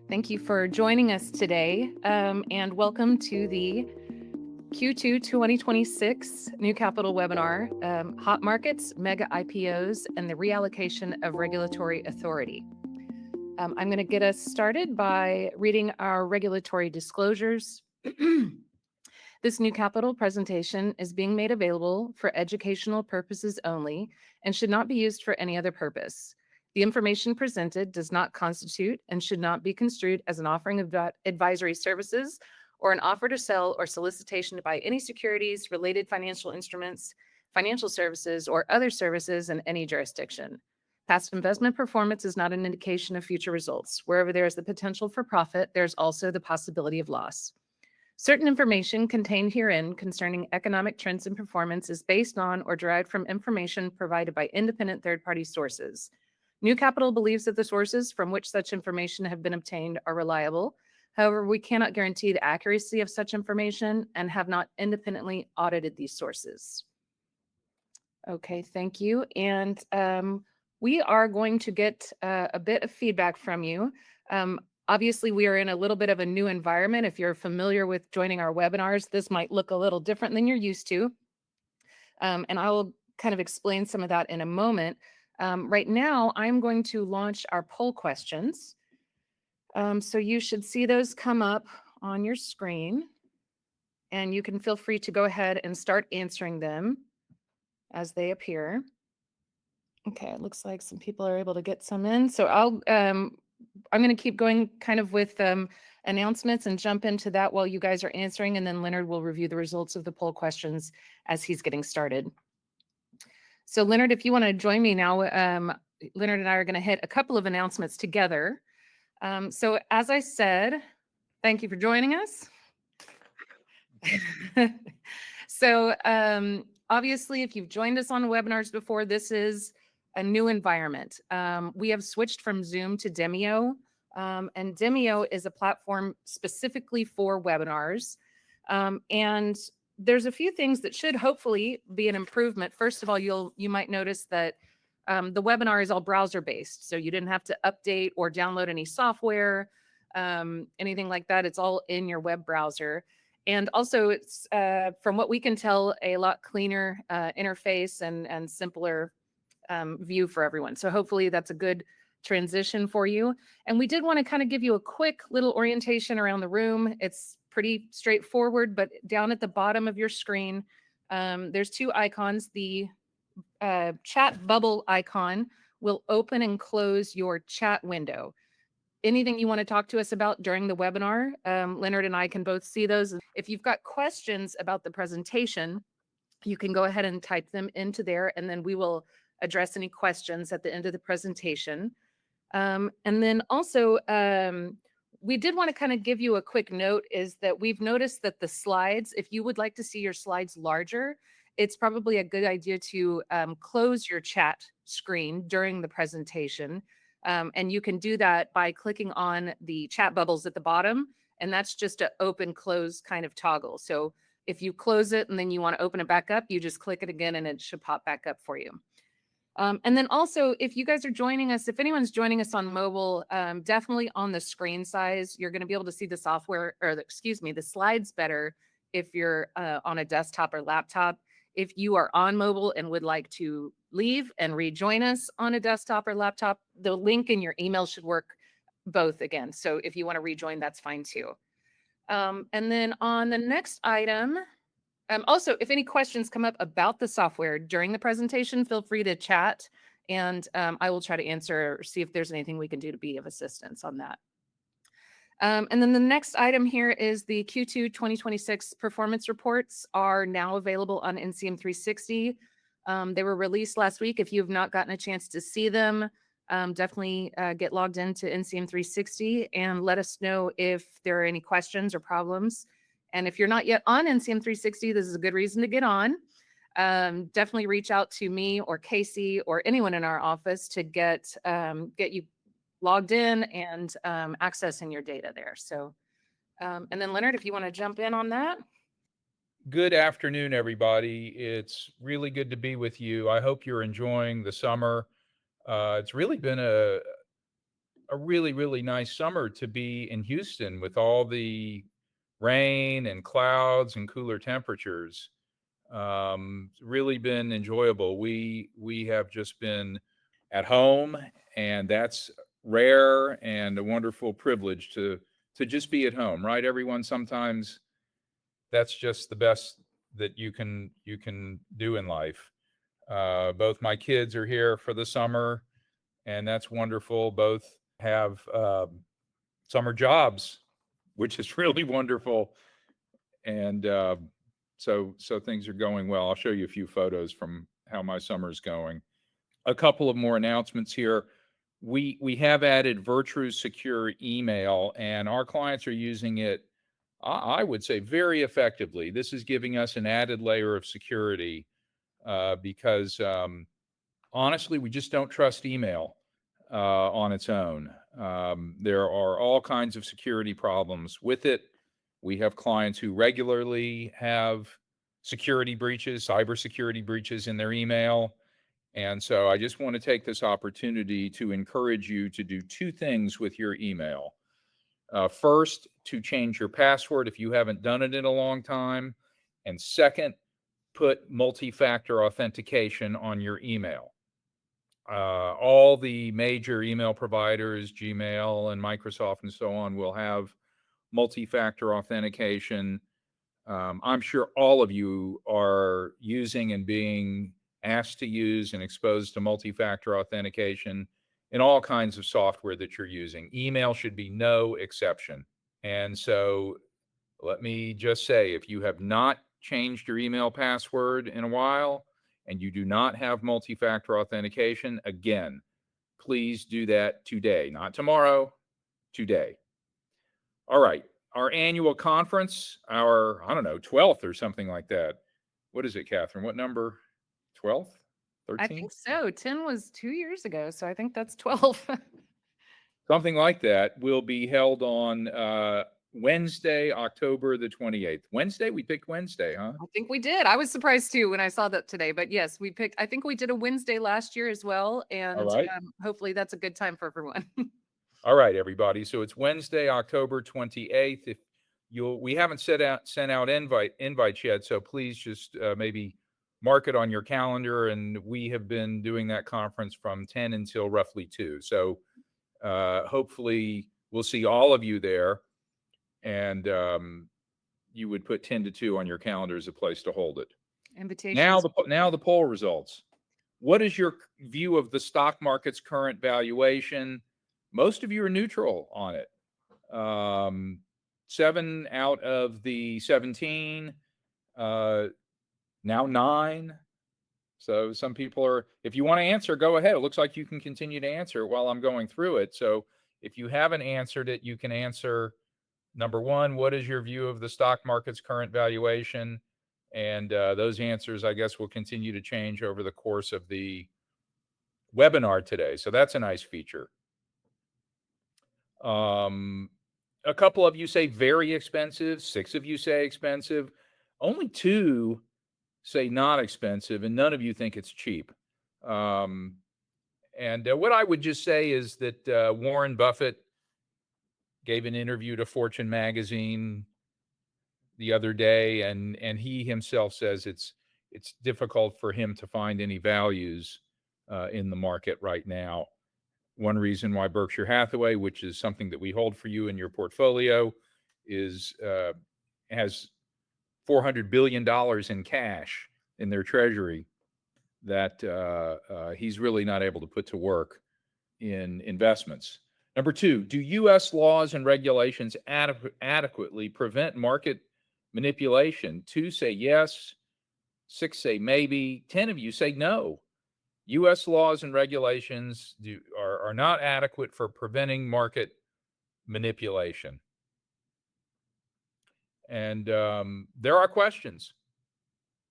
Thank you for joining us today, and welcome to the Q2 2026 New Capital webinar, Hot Markets, Mega IPOs, and the Reallocation of Regulatory Authority. I'm going to get us started by reading our regulatory disclosures. This New Capital presentation is being made available for educational purposes only and should not be used for any other purpose. The information presented does not constitute and should not be construed as an offering of advisory services or an offer to sell or solicitation to buy any securities, related financial instruments, financial services, or other services in any jurisdiction. Past investment performance is not an indication of future results. Wherever there is the potential for profit, there's also the possibility of loss. Certain information contained herein concerning economic trends and performance is based on or derived from information provided by independent third-party sources. New Capital believes that the sources from which such information have been obtained are reliable. However, we cannot guarantee the accuracy of such information and have not independently audited these sources. Okay, thank you. And we are going to get a bit of feedback from you. Obviously, we are in a little bit of a new environment. If you're familiar with joining our webinars, this might look a little different than you're used to. And I will kind of explain some of that in a moment. Right now, I'm going to launch our poll questions. So you should see those come up on your screen. And you can feel free to go ahead and start answering them as they appear. Okay, it looks like some people are able to get some in. So I'm going to keep going kind of with announcements and jump into that while you guys are answering, and then Leonard will review the results of the poll questions as he's getting started. So Leonard, if you want to join me now, Leonard and I are going to hit a couple of announcements together. So as I said, thank you for joining us. So obviously, if you've joined us on webinars before, this is a new environment. We have switched from Zoom to Demio, and Demio is a platform specifically for webinars. And there's a few things that should hopefully be an improvement. First of all, you might notice that the webinar is all browser based, so you didn't have to update or download any software, anything like that. It's all in your web browser. And also, it's from what we can tell, a lot cleaner interface and simpler view for everyone. So hopefully that's a good transition for you. And we did want to kind of give you a quick little orientation around the room. It's pretty straightforward, but down at the bottom of your screen, there's two icons. The chat bubble icon will open and close your chat window. Anything you want to talk to us about during the webinar, Leonard and I can both see those. If you've got questions about the presentation, you can go ahead and type them into there, and then we will address any questions at the end of the presentation. And then also, we did want to kind of give you a quick note is that we've noticed that the slides, if you would like to see your slides larger, it's probably a good idea to close your chat screen during the presentation. And you can do that by clicking on the chat bubbles at the bottom, and that's just an open close kind of toggle. So if you close it and then you want to open it back up, you just click it again and it should pop back up for you. And then also, if you guys are joining us, if anyone's joining us on mobile, definitely on the screen size, you're going to be able to see the software, or the slides better if you're on a desktop or laptop. If you are on mobile and would like to leave and rejoin us on a desktop or laptop, the link in your email should work both again. So if you want to rejoin, that's fine too. And then on the next item, also, if any questions come up about the software during the presentation, feel free to chat, and I will try to answer or see if there's anything we can do to be of assistance on that. And then the next item here is the Q2 2026 performance reports are now available on NCM 360. They were released last week. If you have not gotten a chance to see them, definitely get logged into NCM 360 and let us know if there are any questions or problems. And if you're not yet on NCM 360, this is a good reason to get on. Definitely reach out to me or Casey or anyone in our office to get you logged in and accessing your data there. So, and then Leonard, if you want to jump in on that. Good afternoon, everybody. It's really good to be with you. I hope you're enjoying the summer. It's really been a a really, really nice summer to be in Houston with all the rain and clouds and cooler temperatures. Really been enjoyable. We have just been at home, and that's rare and a wonderful privilege to just be at home, right? Everyone, sometimes that's just the best that you can do in life. Both my kids are here for the summer, and that's wonderful. Both have summer jobs, which is really wonderful. And so things are going well. I'll show you a few photos from how my summer's going. A couple of more announcements here. We have added Virtru Secure email, and our clients are using it, I would say, very effectively. This is giving us an added layer of security because honestly, we just don't trust email on its own. There are all kinds of security problems with it. We have clients who regularly have security breaches, cybersecurity breaches in their email. And so I just want to take this opportunity to encourage you to do two things with your email. First, to change your password if you haven't done it in a long time. And second, put multi-factor authentication on your email. All the major email providers, Gmail and Microsoft and so on, will have multi-factor authentication. I'm sure all of you are using and being asked to use and exposed to multi-factor authentication in all kinds of software that you're using. Email should be no exception. And so let me just say, if you have not changed your email password in a while and you do not have multi-factor authentication, again, please do that today, not tomorrow, today. All right. Our annual conference, our, I don't know, 12th or something like that. What is it, Catherine? What number? 12th? I 13th? think so. 10 was 2 years ago, so I think that's 12. Something like that will be held on Wednesday, October the 28th. Wednesday? We picked Wednesday, huh? I think we did. I was surprised too when I saw that today, but yes, we picked, I think we did a Wednesday last year as well. All And right. hopefully that's a good time for everyone. All right, everybody. So it's Wednesday, October 28th. If we haven't sent out invites yet, so please just maybe mark it on your calendar. And we have been doing that conference from 10 until roughly 2. So hopefully we'll see all of you there, and you would put 10 to 2 on your calendar as a place to hold it. Now Invitations. the poll results. What is your view of the stock market's current valuation? Most of you are neutral on it. 7 out of the 17, now 9. So some people are, if you want to answer, go ahead. It looks like you can continue to answer while I'm going through it. So if you haven't answered it, you can answer number 1, what is your view of the stock market's current valuation? And those answers, I guess, will continue to change over the course of the webinar today. So that's a nice feature. A couple of you say very expensive. 6 of you say expensive. Only 2 say not expensive, and none of you think it's cheap. And what I would just say is that Warren Buffett gave an interview to Fortune magazine the other day, and he himself says it's difficult for him to find any values in the market right now. One reason why Berkshire Hathaway, which is something that we hold for you in your portfolio, has $400 billion in cash in their treasury that he's really not able to put to work in investments. Number 2, do U.S. laws and regulations adequately prevent market manipulation? 2 say yes, 6 say maybe, 10 of you say no. U.S. laws and regulations are not adequate for preventing market manipulation. And there are questions.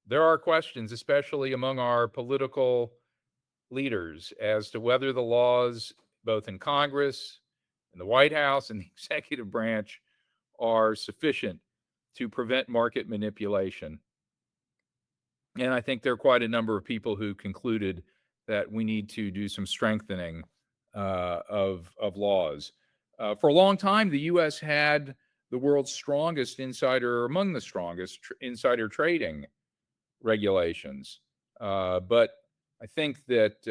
There are questions, especially among our political leaders, as to whether the laws, both in Congress, in the White House, and the executive branch, are sufficient to prevent market manipulation. And I think there are quite a number of people who concluded that we need to do some strengthening of laws. For a long time, the U.S. had the world's strongest among the strongest insider trading regulations. But I think that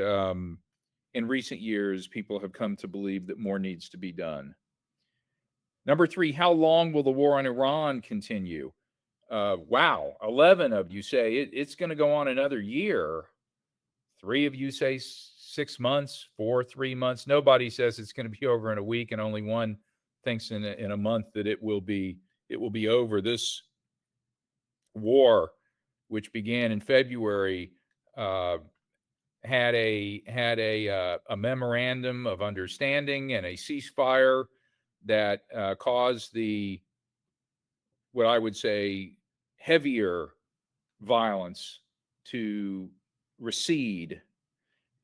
in recent years, people have come to believe that more needs to be done. Number 3, how long will the war on Iran continue? Wow, 11 of you say it's going to go on another year. 3 of you say 6 months, 4, 3 months. Nobody says it's going to be over in a week, and only one thinks in a month that it will be over. This war, which began in February, had a memorandum of understanding and a ceasefire that caused what I would say heavier violence to recede.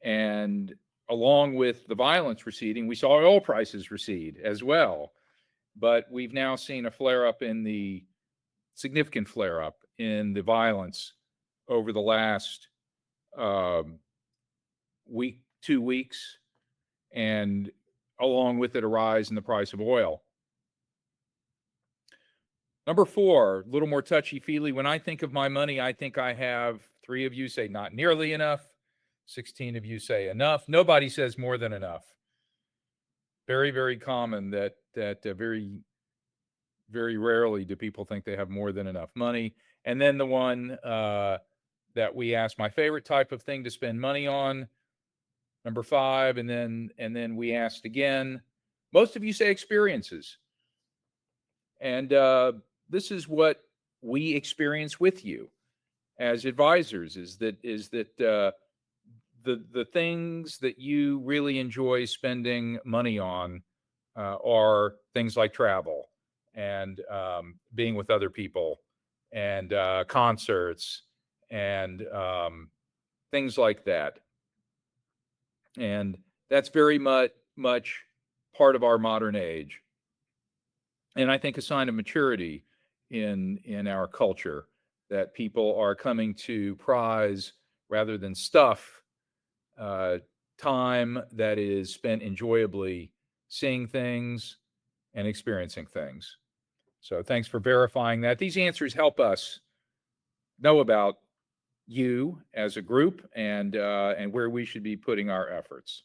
And along with the violence receding, we saw oil prices recede as well. But we've now seen a significant flare up in the violence over the last week, 2 weeks, and along with it, a rise in the price of oil. Number 4, a little more touchy-feely. When I think of my money, I think I have, 3 of you say not nearly enough. 16 of you say enough. Nobody says more than enough. Very, very common that very, very rarely do people think they have more than enough money. And then the one that we asked, my favorite type of thing to spend money on, number 5, and then we asked again. Most of you say experiences. And this is what we experience with you as advisors, is that the things that you really enjoy spending money on are things like travel and being with other people and concerts and things like that. And that's very much part of our modern age. And I think a sign of maturity in our culture, that people are coming to prize, rather than stuff, time that is spent enjoyably seeing things and experiencing things. So thanks for verifying that. These answers help us know about you as a group and where we should be putting our efforts.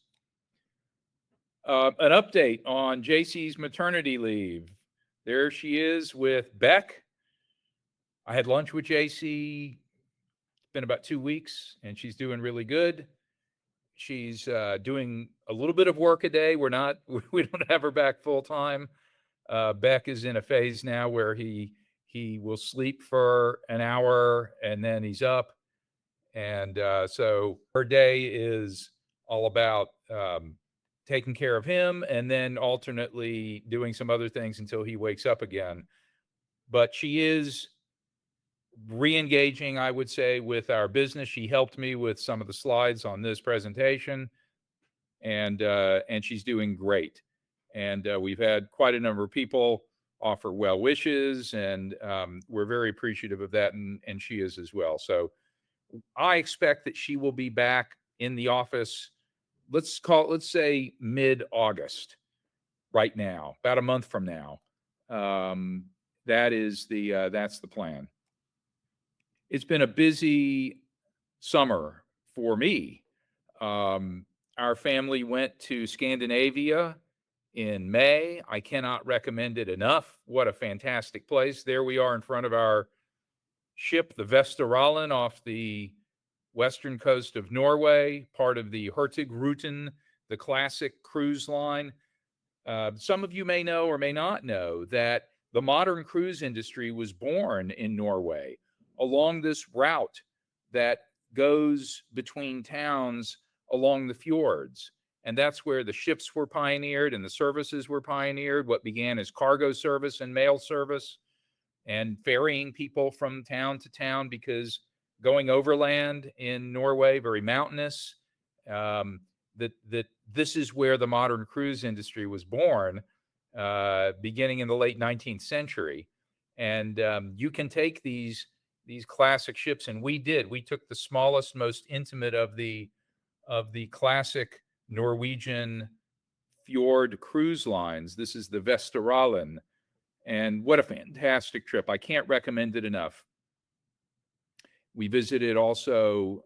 An update on JC's maternity leave. There she is with Beck. I had lunch with JC. It's been about 2 weeks, and she's doing really good. She's doing a little bit of work a day. We don't have her back full time. Beck is in a phase now where he will sleep for an hour and then he's up. And so her day is all about taking care of him and then alternately doing some other things until he wakes up again. But she is re-engaging, I would say, with our business. She helped me with some of the slides on this presentation, and she's doing great. And we've had quite a number of people offer well wishes, and we're very appreciative of that, and she is as well. So I expect that she will be back in the office, let's say mid-August, right now, about a month from now. That's the plan. It's been a busy summer for me. Our family went to Scandinavia in May. I cannot recommend it enough. What a fantastic place. There we are in front of our ship, the Vesteralen, off the western coast of Norway, part of the Hurtigruten, the classic cruise line. Some of you may know or may not know that the modern cruise industry was born in Norway along this route that goes between towns along the fjords. And that's where the ships were pioneered and the services were pioneered. What began as cargo service and mail service and ferrying people from town to town, because going overland in Norway, very mountainous, that this is where the modern cruise industry was born, beginning in the late 19th century. And you can take these classic ships, and we took the smallest, most intimate of the classic Norwegian fjord cruise lines. This is the Vesteralen, and what a fantastic trip. I can't recommend it enough. We visited also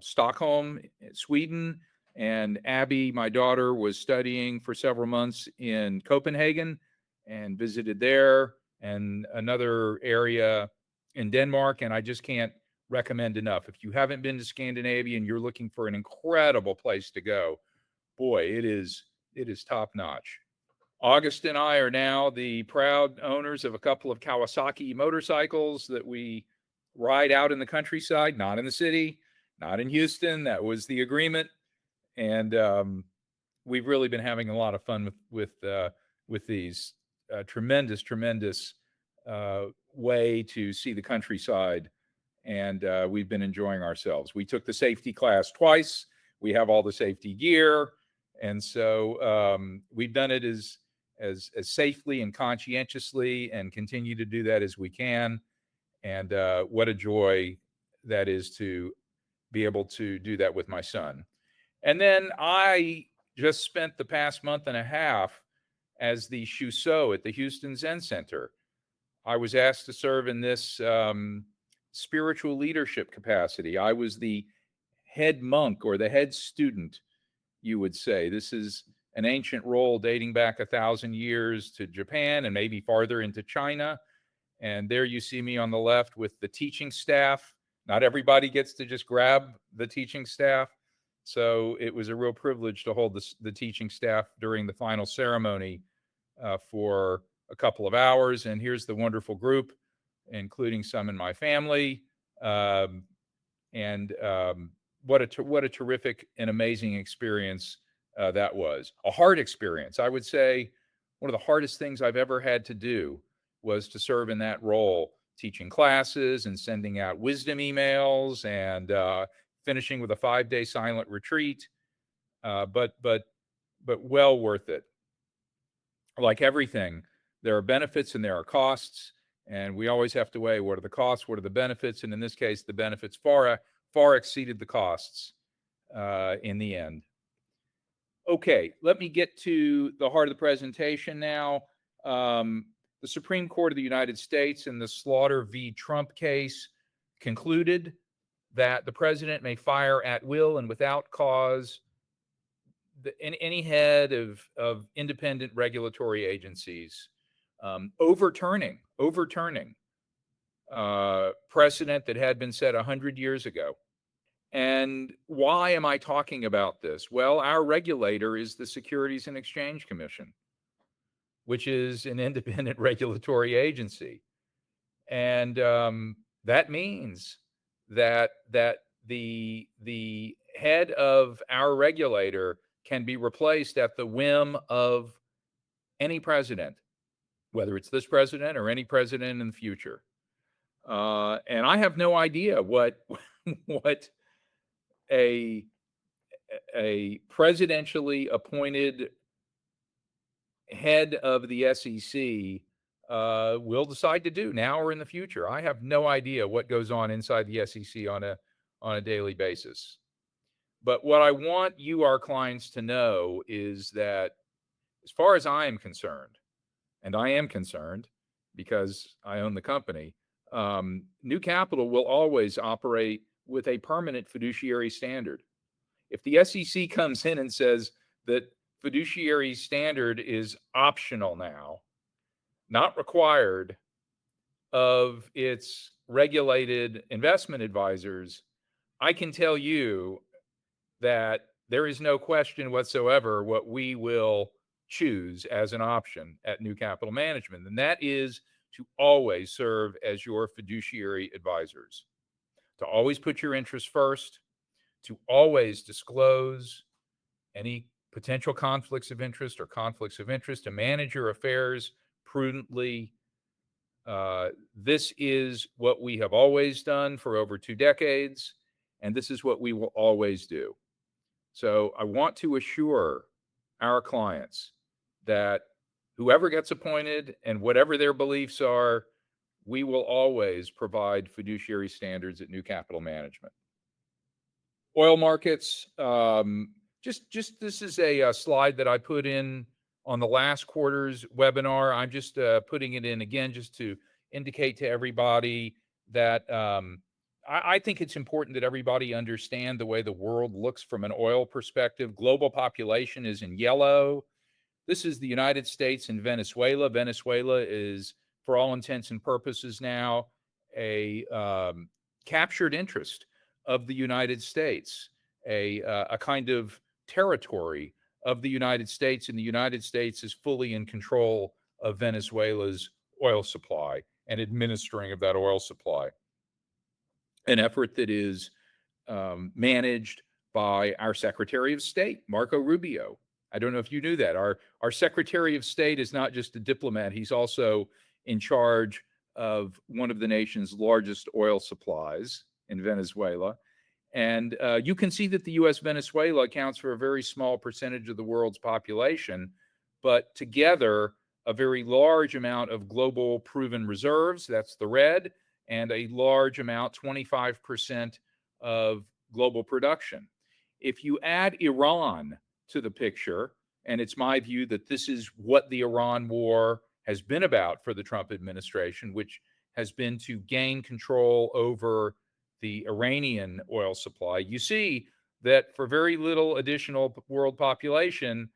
Stockholm, Sweden, and Abby, my daughter, was studying for several months in Copenhagen and visited there, and another area in Denmark. And I just can't recommend enough. If you haven't been to Scandinavia and you're looking for an incredible place to go, boy, it is top notch. August and I are now the proud owners of a couple of Kawasaki motorcycles that we ride out in the countryside, not in the city, not in Houston. That was the agreement. And we've really been having a lot of fun with these. Tremendous way to see the countryside. And we've been enjoying ourselves. We took the safety class twice. We have all the safety gear. And so we've done it as safely and conscientiously, and continue to do that as we can. And what a joy that is to be able to do that with my son. And then I just spent the past month and a half as the Shuso at the Houston Zen Center. I was asked to serve in this spiritual leadership capacity. I was the head monk, or the head student, you would say. This is an ancient role dating back 1,000 years to Japan and maybe farther into China. And there you see me on the left with the teaching staff. Not everybody gets to just grab the teaching staff. So it was a real privilege to hold the teaching staff during the final ceremony for a couple of hours. And here's the wonderful group, including some in my family. What a terrific and amazing experience that was. A hard experience. I would say one of the hardest things I've ever had to do was to serve in that role, teaching classes and sending out wisdom emails, and finishing with a 5-day silent retreat. But well worth it. Like everything, there are benefits and there are costs, and we always have to weigh what are the costs, what are the benefits, and in this case, the benefits far exceeded the costs in the end. Okay, let me get to the heart of the presentation now. The Supreme Court of the United States in the Slaughter v. Trump case concluded that the president may fire at will and without cause any head of independent regulatory agencies, overturning precedent that had been set 100 years ago. And why am I talking about this? Well, our regulator is the Securities and Exchange Commission, which is an independent regulatory agency. And that means that the head of our regulator can be replaced at the whim of any president, whether it's this president or any president in the future. And I have no idea what a presidentially appointed head of the SEC will decide to do now or in the future. I have no idea what goes on inside the SEC on a daily basis. But what I want you, our clients, to know is that as far as I am concerned, and I am concerned because I own the company, New Capital will always operate with a permanent fiduciary standard. If the SEC comes in and says that fiduciary standard is optional now, not required of its regulated investment advisors, I can tell you that there is no question whatsoever what we will choose as an option at New Capital Management, and that is to always serve as your fiduciary advisors, to always put your interests first, to always disclose any potential conflicts of interest, to manage your affairs prudently. This is what we have always done for over 2 decades, and this is what we will always do. So I want to assure our clients that whoever gets appointed and whatever their beliefs are, we will always provide fiduciary standards at New Capital Management. Oil markets, Just this is a slide that I put in on the last quarter's webinar. I'm just putting it in again just to indicate to everybody that I think it's important that everybody understand the way the world looks from an oil perspective. Global population is in yellow. This is the United States and Venezuela. Venezuela is, for all intents and purposes now, a captured interest of the United States, a kind of territory of the United States, and the United States is fully in control of Venezuela's oil supply and administering of that oil supply. An effort that is managed by our Secretary of State, Marco Rubio. I don't know if you knew that. Our Secretary of State is not just a diplomat, he's also in charge of one of the nation's largest oil supplies in Venezuela. And you can see that the US Venezuela accounts for a very small percentage of the world's population, but together, a very large amount of global proven reserves, that's the red, and a large amount, 25% of global production. If you add Iran to the picture, and it's my view that this is what the Iran war has been about for the Trump administration, which has been to gain control over the Iranian oil supply, you see that for very little additional world population,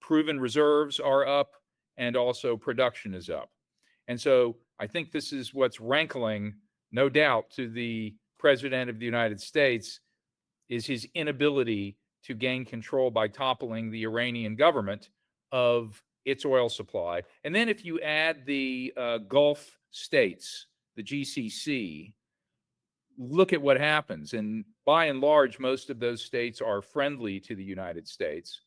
proven reserves are up and also production is up. And so I think this is what's rankling, no doubt, to the President of the United States is his inability to gain control by toppling the Iranian government of its oil supply. And then if you add the Gulf states, the GCC, look at what happens. And by and large, most of those states are friendly to the United States.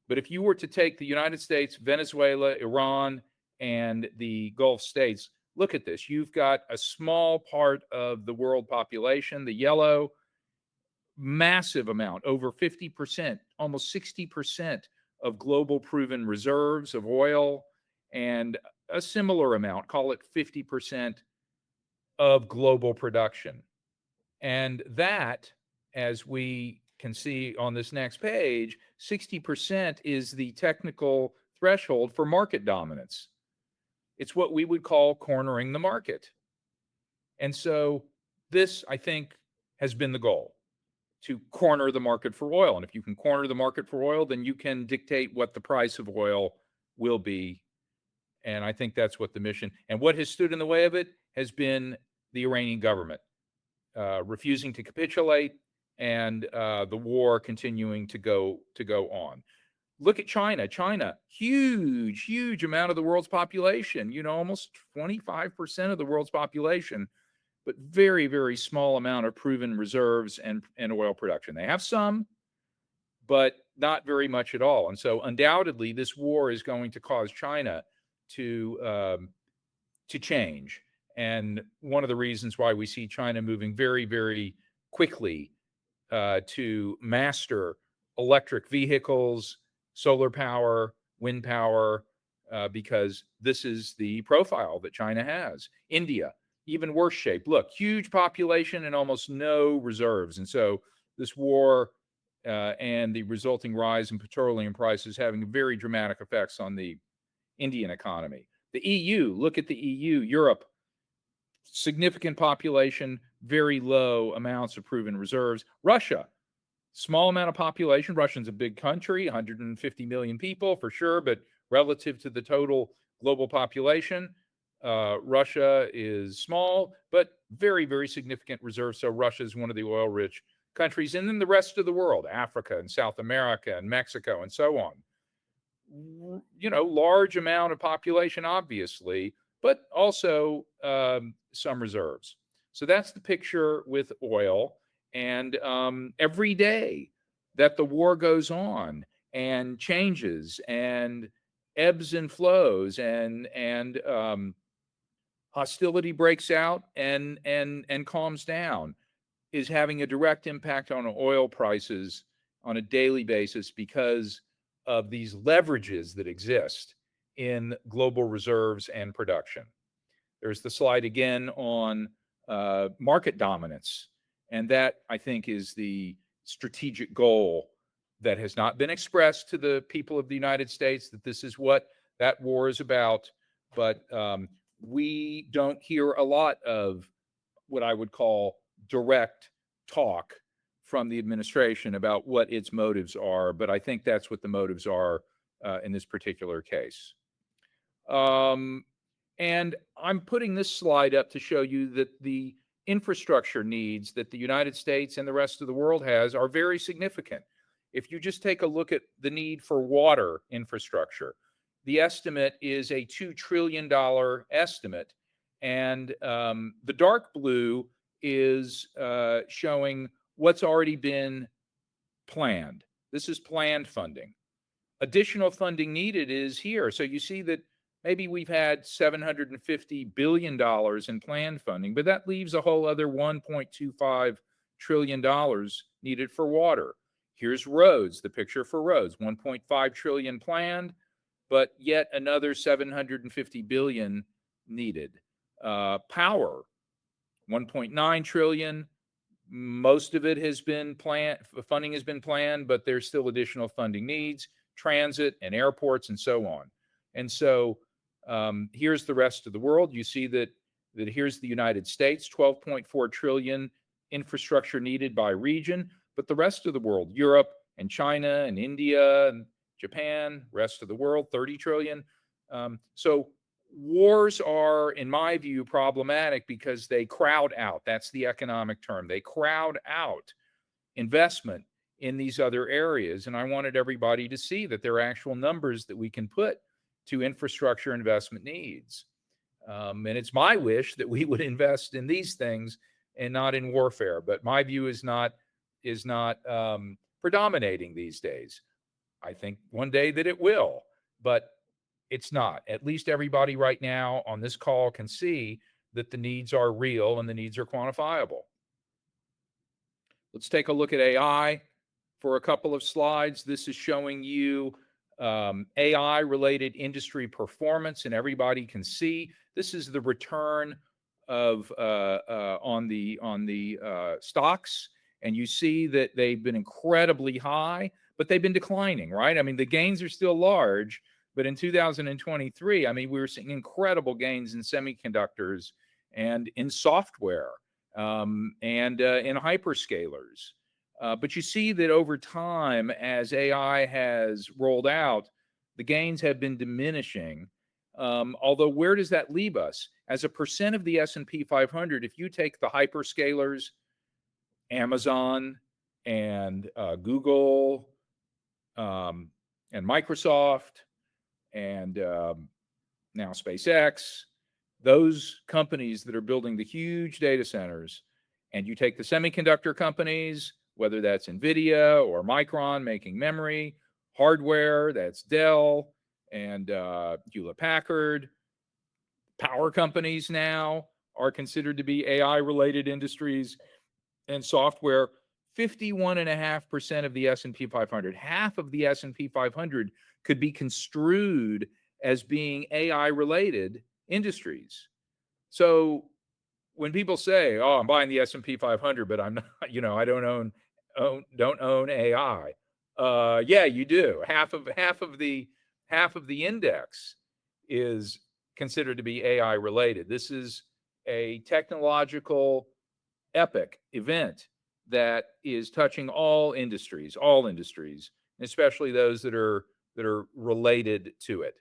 But if you were to take the United States, Venezuela, Iran, and the Gulf states, look at this. You've got a small part of the world population, the yellow, massive amount, over 50%, almost 60% of global proven reserves of oil, and a similar amount, call it 50% of global production. And that, as we can see on this next page, 60% is the technical threshold for market dominance. It's what we would call cornering the market. And so this, I think, has been the goal, to corner the market for oil. And if you can corner the market for oil, then you can dictate what the price of oil will be. And I think that's what the mission, and what has stood in the way of it has been the Iranian government refusing to capitulate, and the war continuing to go on. Look at China. China, huge amount of the world's population, almost 25% of the world's population, but very small amount of proven reserves and oil production. They have some, but not very much at all. And so undoubtedly, this war is going to cause China to change. And one of the reasons why we see China moving very quickly to master electric vehicles, solar power, wind power, because this is the profile that China has. India, even worse shape. Look, huge population and almost no reserves. And so this war and the resulting rise in petroleum prices having very dramatic effects on the Indian economy. The EU, look at the EU, Europe, significant population, very low amounts of proven reserves. Russia, small amount of population. Russia's a big country, 150 million people for sure, but relative to the total global population, Russia is small, but very significant reserves. So Russia is one of the oil-rich countries. And then the rest of the world, Africa and South America and Mexico and so on. Large amount of population, obviously, but also some reserves. So that's the picture with oil. And every day that the war goes on and changes and ebbs and flows and hostility breaks out and calms down, is having a direct impact on oil prices on a daily basis because of these leverages that exist in global reserves and production. There's the slide again on market dominance. And that, I think, is the strategic goal that has not been expressed to the people of the United States that this is what that war is about. But we don't hear a lot of what I would call direct talk from the administration about what its motives are. But I think that's what the motives are in this particular case. And I'm putting this slide up to show you that the infrastructure needs that the United States and the rest of the world has are very significant. If you just take a look at the need for water infrastructure, the estimate is a $2 trillion estimate. And the dark blue is showing what's already been planned. This is planned funding. Additional funding needed is here. So you see that maybe we've had $750 billion in planned funding, but that leaves a whole other $1.25 trillion needed for water. Here's roads, the picture for roads, 1.5 trillion planned, but yet another 750 billion needed. Power, 1.9 trillion. Most of it has been planned, funding has been planned, but there's still additional funding needs, transit and airports and so on. And so here's the rest of the world. You see that here's the United States, 12.4 trillion infrastructure needed by region, but the rest of the world, Europe and China and India and Japan, rest of the world, 30 trillion. So wars are, in my view, problematic because they crowd out. That's the economic term. They crowd out investment in these other areas. And I wanted everybody to see that there are actual numbers that we can put to infrastructure investment needs. And it's my wish that we would invest in these things and not in warfare. But my view is not predominating these days. I think one day that it will, but it's not. At least everybody right now on this call can see that the needs are real and the needs are quantifiable. Let's take a look at AI for a couple of slides. This is showing you AI related industry performance, and everybody can see this is the return of on the stocks, and you see that they've been incredibly high, but they've been declining, right? I mean, the gains are still large, but in 2023, I mean, we were seeing incredible gains in semiconductors and in software and in hyperscalers. But you see that over time, as AI has rolled out, the gains have been diminishing. Although where does that leave us? As a percent of the S&P 500, if you take the hyperscalers, Amazon and Google and Microsoft and now SpaceX, those companies that are building the huge data centers, and you take the semiconductor companies, whether that's NVIDIA or Micron making memory, hardware, that's Dell and Hewlett-Packard. Power companies now are considered to be AI-related industries, and software, 51.5% of the S&P 500. Half of the S&P 500 could be construed as being AI-related industries. So when people say, "Oh, I'm buying the S&P 500, but I'm not, I don't own AI." Yeah, you do. Half of the index is considered to be AI related. This is a technological epic event that is touching all industries, especially those that are related to it.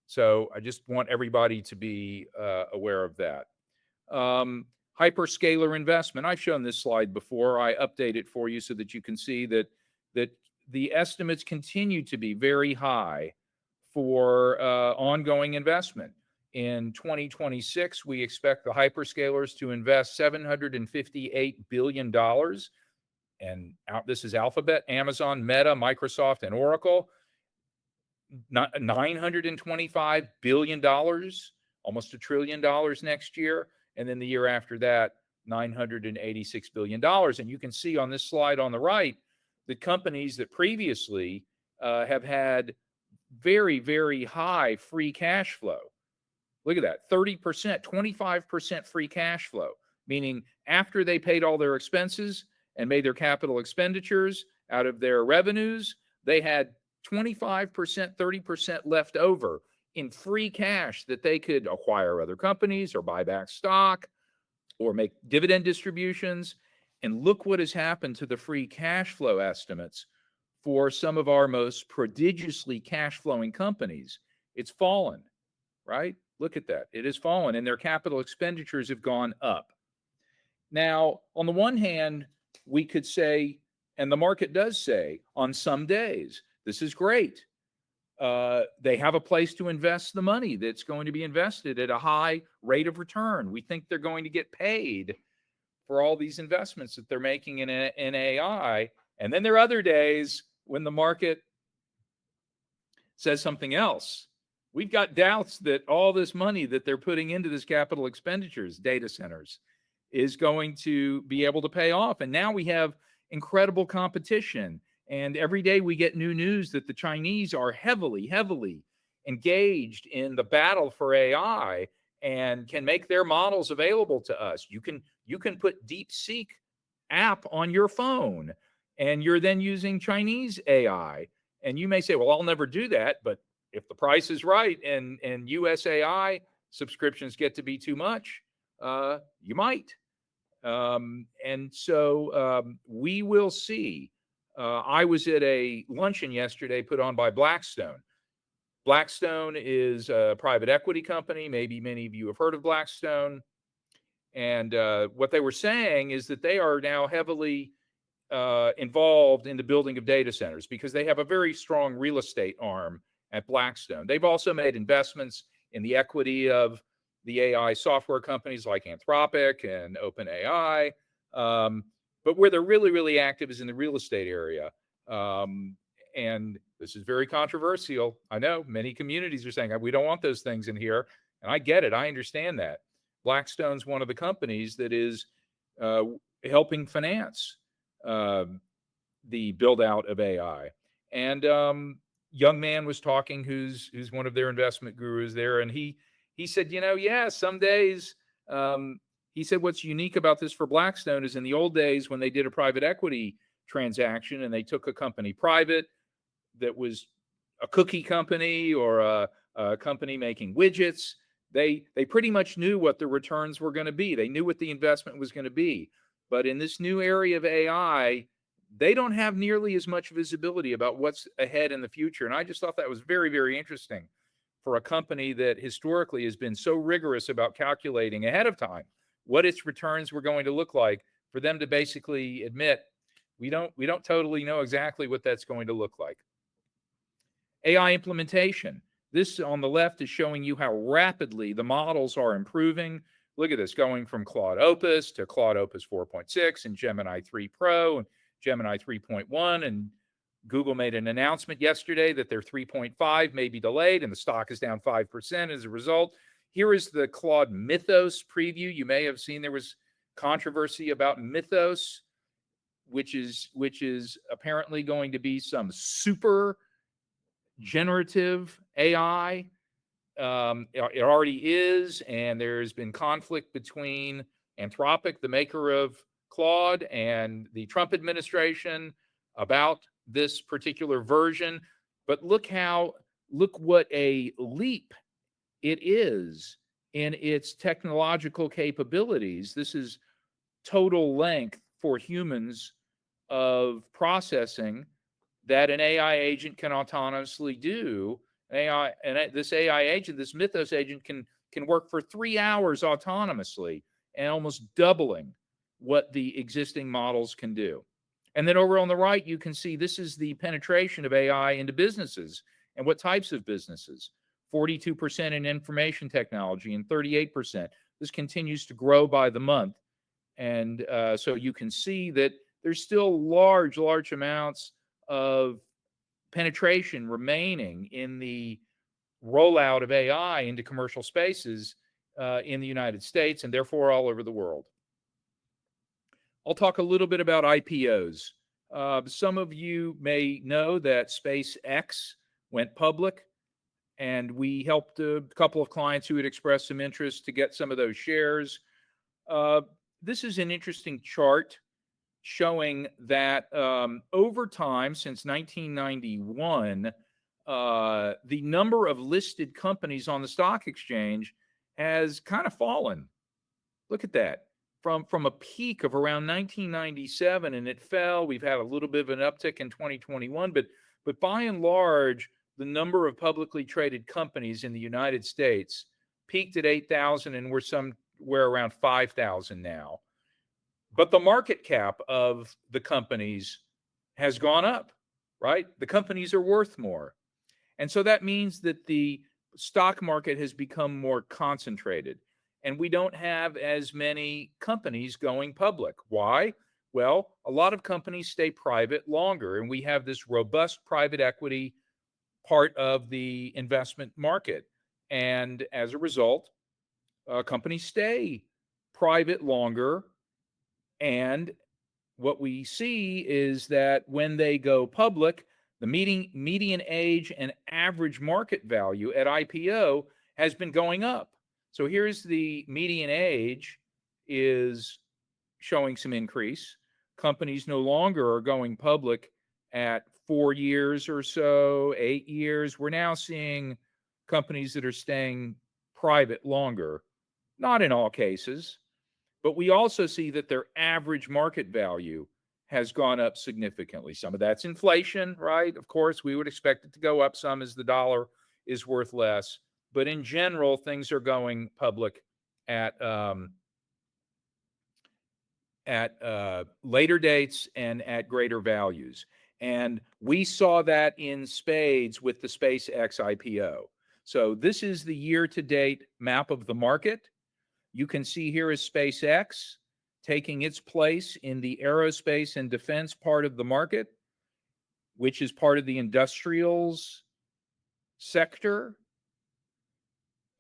So I just want everybody to be aware of that. Hyperscaler investment. I've shown this slide before. I update it for you so that you can see that the estimates continue to be very high for ongoing investment. In 2026, we expect the hyperscalers to invest $758 billion. And this is Alphabet, Amazon, Meta, Microsoft, and Oracle. $925 billion, almost $1 trillion next year. And then the year after that, $986 billion. And you can see on this slide on the right, the companies that previously have had very, very high free cash flow. Look at that, 30%, 25% free cash flow, meaning after they paid all their expenses and made their capital expenditures out of their revenues, they had 25%, 30% left over in free cash that they could acquire other companies or buy back stock or make dividend distributions. And look what has happened to the free cash flow estimates for some of our most prodigiously cash flowing companies. It's fallen, right? Look at that. It has fallen, and their capital expenditures have gone up. Now, on the one hand, we could say, and the market does say on some days, this is great. They have a place to invest the money that's going to be invested at a high rate of return. We think they're going to get paid for all these investments that they're making in AI. And then there are other days when the market says something else. We've got doubts that all this money that they're putting into this capital expenditures, data centers, is going to be able to pay off. And now we have incredible competition. And every day we get new news that the Chinese are heavily, heavily engaged in the battle for AI and can make their models available to us. You can put DeepSeek app on your phone, and you're then using Chinese AI. And you may say, well, I'll never do that. But if the price is right and US AI subscriptions get to be too much, you might. And so we will see. I was at a luncheon yesterday put on by Blackstone. Blackstone is a private equity company. Maybe many of you have heard of Blackstone. And what they were saying is that they are now heavily involved in the building of data centers because they have a very strong real estate arm at Blackstone. They've also made investments in the equity of the AI software companies like Anthropic and OpenAI. But where they're really, really active is in the real estate area. And this is very controversial. I know many communities are saying, we don't want those things in here. And I get it. I understand that. Blackstone's one of the companies that is helping finance the build out of AI. And young man was talking who's one of their investment gurus there. And he said, some days, he said, what's unique about this for Blackstone is in the old days when they did a private equity transaction and they took a company private that was a cookie company or a company making widgets, they pretty much knew what the returns were going to be. They knew what the investment was going to be. But in this new area of AI, they don't have nearly as much visibility about what's ahead in the future. And I just thought that was very, very interesting for a company that historically has been so rigorous about calculating ahead of time what its returns were going to look like, for them to basically admit, we don't totally know exactly what that's going to look like. AI implementation. This on the left is showing you how rapidly the models are improving. Look at this, going from Claude Opus to Claude Opus 4.6 and Gemini 3 Pro and Gemini 3.1. And Google made an announcement yesterday that their 3.5 may be delayed, and the stock is down 5% as a result. Here is the Claude Mythos preview. You may have seen there was controversy about Mythos, which is apparently going to be some super generative AI. It already is, and there's been conflict between Anthropic, the maker of Claude, and the Trump administration about this particular version. But look what a leap it is in its technological capabilities. This is total length for humans of processing that an AI agent can autonomously do. This AI agent, this Mythos agent, can work for 3 hours autonomously, and almost doubling what the existing models can do. And then over on the right, you can see this is the penetration of AI into businesses and what types of businesses. 42% in information technology and 38%. This continues to grow by the month. And so you can see that there's still large amounts of penetration remaining in the rollout of AI into commercial spaces in the United States and therefore all over the world. I'll talk a little bit about IPOs. Some of you may know that SpaceX went public, and we helped a couple of clients who had expressed some interest to get some of those shares. This is an interesting chart showing that over time since 1991, the number of listed companies on the stock exchange has kind of fallen. Look at that. From a peak of around 1997, and it fell. We've had a little bit of an uptick in 2021, but by and large, the number of publicly traded companies in the United States peaked at 8,000, and we're somewhere around 5,000 now. But the market cap of the companies has gone up, right? The companies are worth more. And so that means that the stock market has become more concentrated, and we don't have as many companies going public. Why? Well, a lot of companies stay private longer, and we have this robust private equity part of the investment market. And as a result, companies stay private longer. And what we see is that when they go public, the median age and average market value at IPO has been going up. So here's the median age is showing some increase. Companies no longer are going public at 4 years or so, 8 years. We're now seeing companies that are staying private longer. Not in all cases, but we also see that their average market value has gone up significantly. Some of that's inflation, right? Of course, we would expect it to go up some as the dollar is worth less. But in general, things are going public at later dates and at greater values. And we saw that in spades with the SpaceX IPO. So this is the year-to-date map of the market. You can see here is SpaceX taking its place in the aerospace and defense part of the market, which is part of the industrials sector.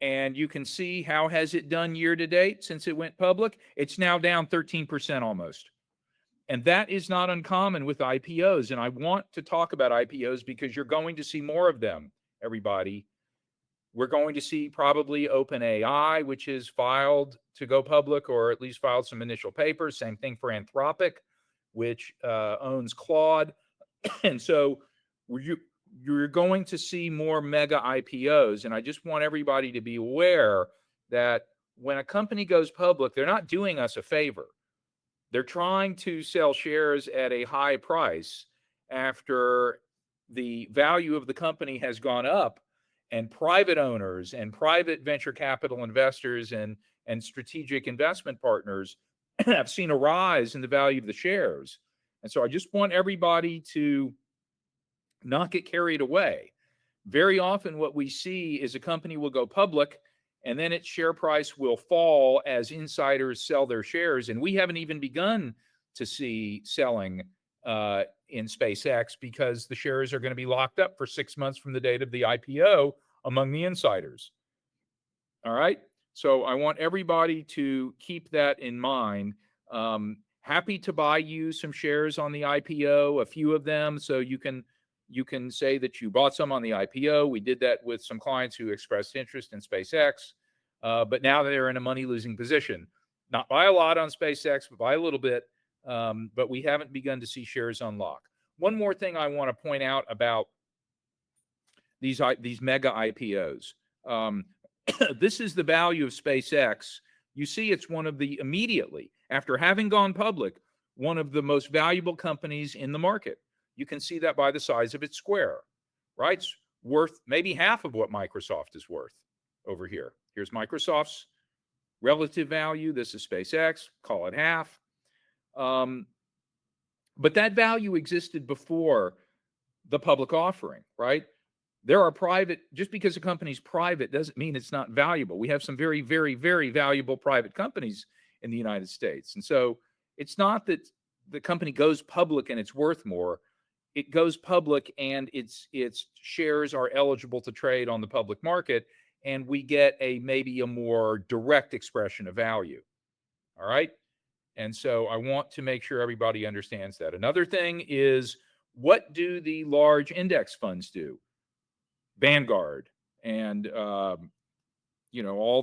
And you can see how has it done year to date since it went public. It's now down 13% almost. And that is not uncommon with IPOs. And I want to talk about IPOs because you're going to see more of them, everybody. We're going to see probably OpenAI, which is filed to go public, or at least filed some initial papers. Same thing for Anthropic, which owns Claude. And so you're going to see more mega IPOs. And I just want everybody to be aware that when a company goes public, they're not doing us a favor. They're trying to sell shares at a high price after the value of the company has gone up, and private owners and private venture capital investors and strategic investment partners have seen a rise in the value of the shares. And so I just want everybody to not get carried away. Very often what we see is a company will go public and then its share price will fall as insiders sell their shares. And we haven't even begun to see selling in SpaceX because the shares are going to be locked up for 6 months from the date of the IPO among the insiders. All right. So I want everybody to keep that in mind. Happy to buy you some shares on the IPO, a few of them, so you can say that you bought some on the IPO. We did that with some clients who expressed interest in SpaceX, but now they're in a money-losing position. Not by a lot on SpaceX, but by a little bit. But we haven't begun to see shares unlock. One more thing I want to point out about these mega IPOs. This is the value of SpaceX. You see, it's one of the immediately, after having gone public, one of the most valuable companies in the market. You can see that by the size of its square, right? It's worth maybe half of what Microsoft is worth over here. Here's Microsoft's relative value. This is SpaceX, call it half. But that value existed before the public offering, right? There are private, just because a company's private doesn't mean it's not valuable. We have some very, very, very valuable private companies in the United States. And so it's not that the company goes public and it's worth more. It goes public and its shares are eligible to trade on the public market, and we get maybe a more direct expression of value. All right. And so I want to make sure everybody understands that. Another thing is, what do the large index funds do? Vanguard and all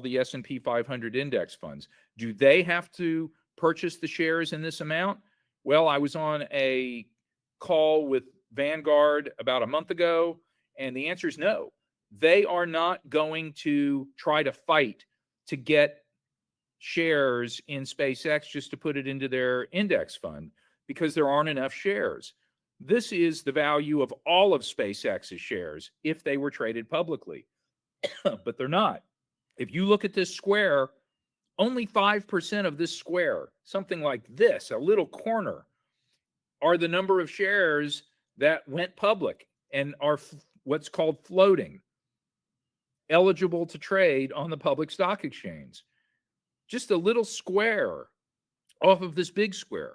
the S&P 500 index funds. Do they have to purchase the shares in this amount? Well, I was on a call with Vanguard about a month ago, and the answer is no. They are not going to try to fight to get shares in SpaceX just to put it into their index fund because there aren't enough shares. This is the value of all of SpaceX's shares if they were traded publicly, but they're not. If you look at this square, only 5% of this square, something like this, a little corner, are the number of shares that went public and are what's called floating, eligible to trade on the public stock exchange. Just a little square off of this big square.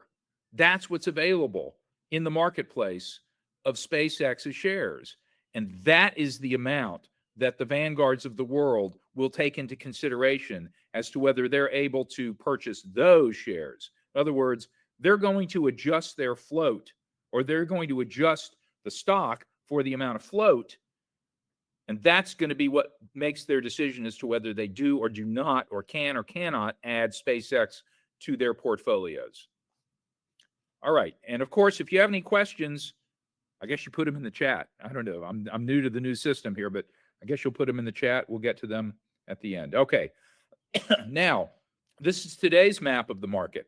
That's what's available in the marketplace of SpaceX's shares. And that is the amount that the vanguards of the world will take into consideration as to whether they're able to purchase those shares. In other words, they're going to adjust their float, or they're going to adjust the stock for the amount of float. And that's going to be what makes their decision as to whether they do or do not, or can or cannot add SpaceX to their portfolios. All right. And of course, if you have any questions, I guess you put them in the chat. I don't know. I'm new to the new system here, but I guess you'll put them in the chat. We'll get to them at the end. Okay. Now, this is today's map of the market.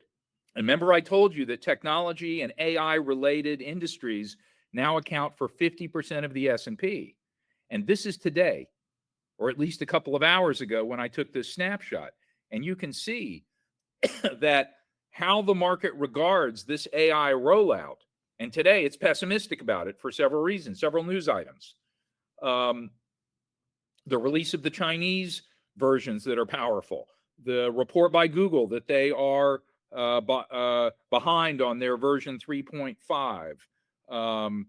Remember, I told you that technology and AI-related industries now account for 50% of the S&P. And this is today, or at least a couple of hours ago when I took this snapshot. And you can see that how the market regards this AI rollout. And today it's pessimistic about it for several reasons, several news items. The release of the Chinese versions that are powerful, the report by Google that they are behind on their version 3.5.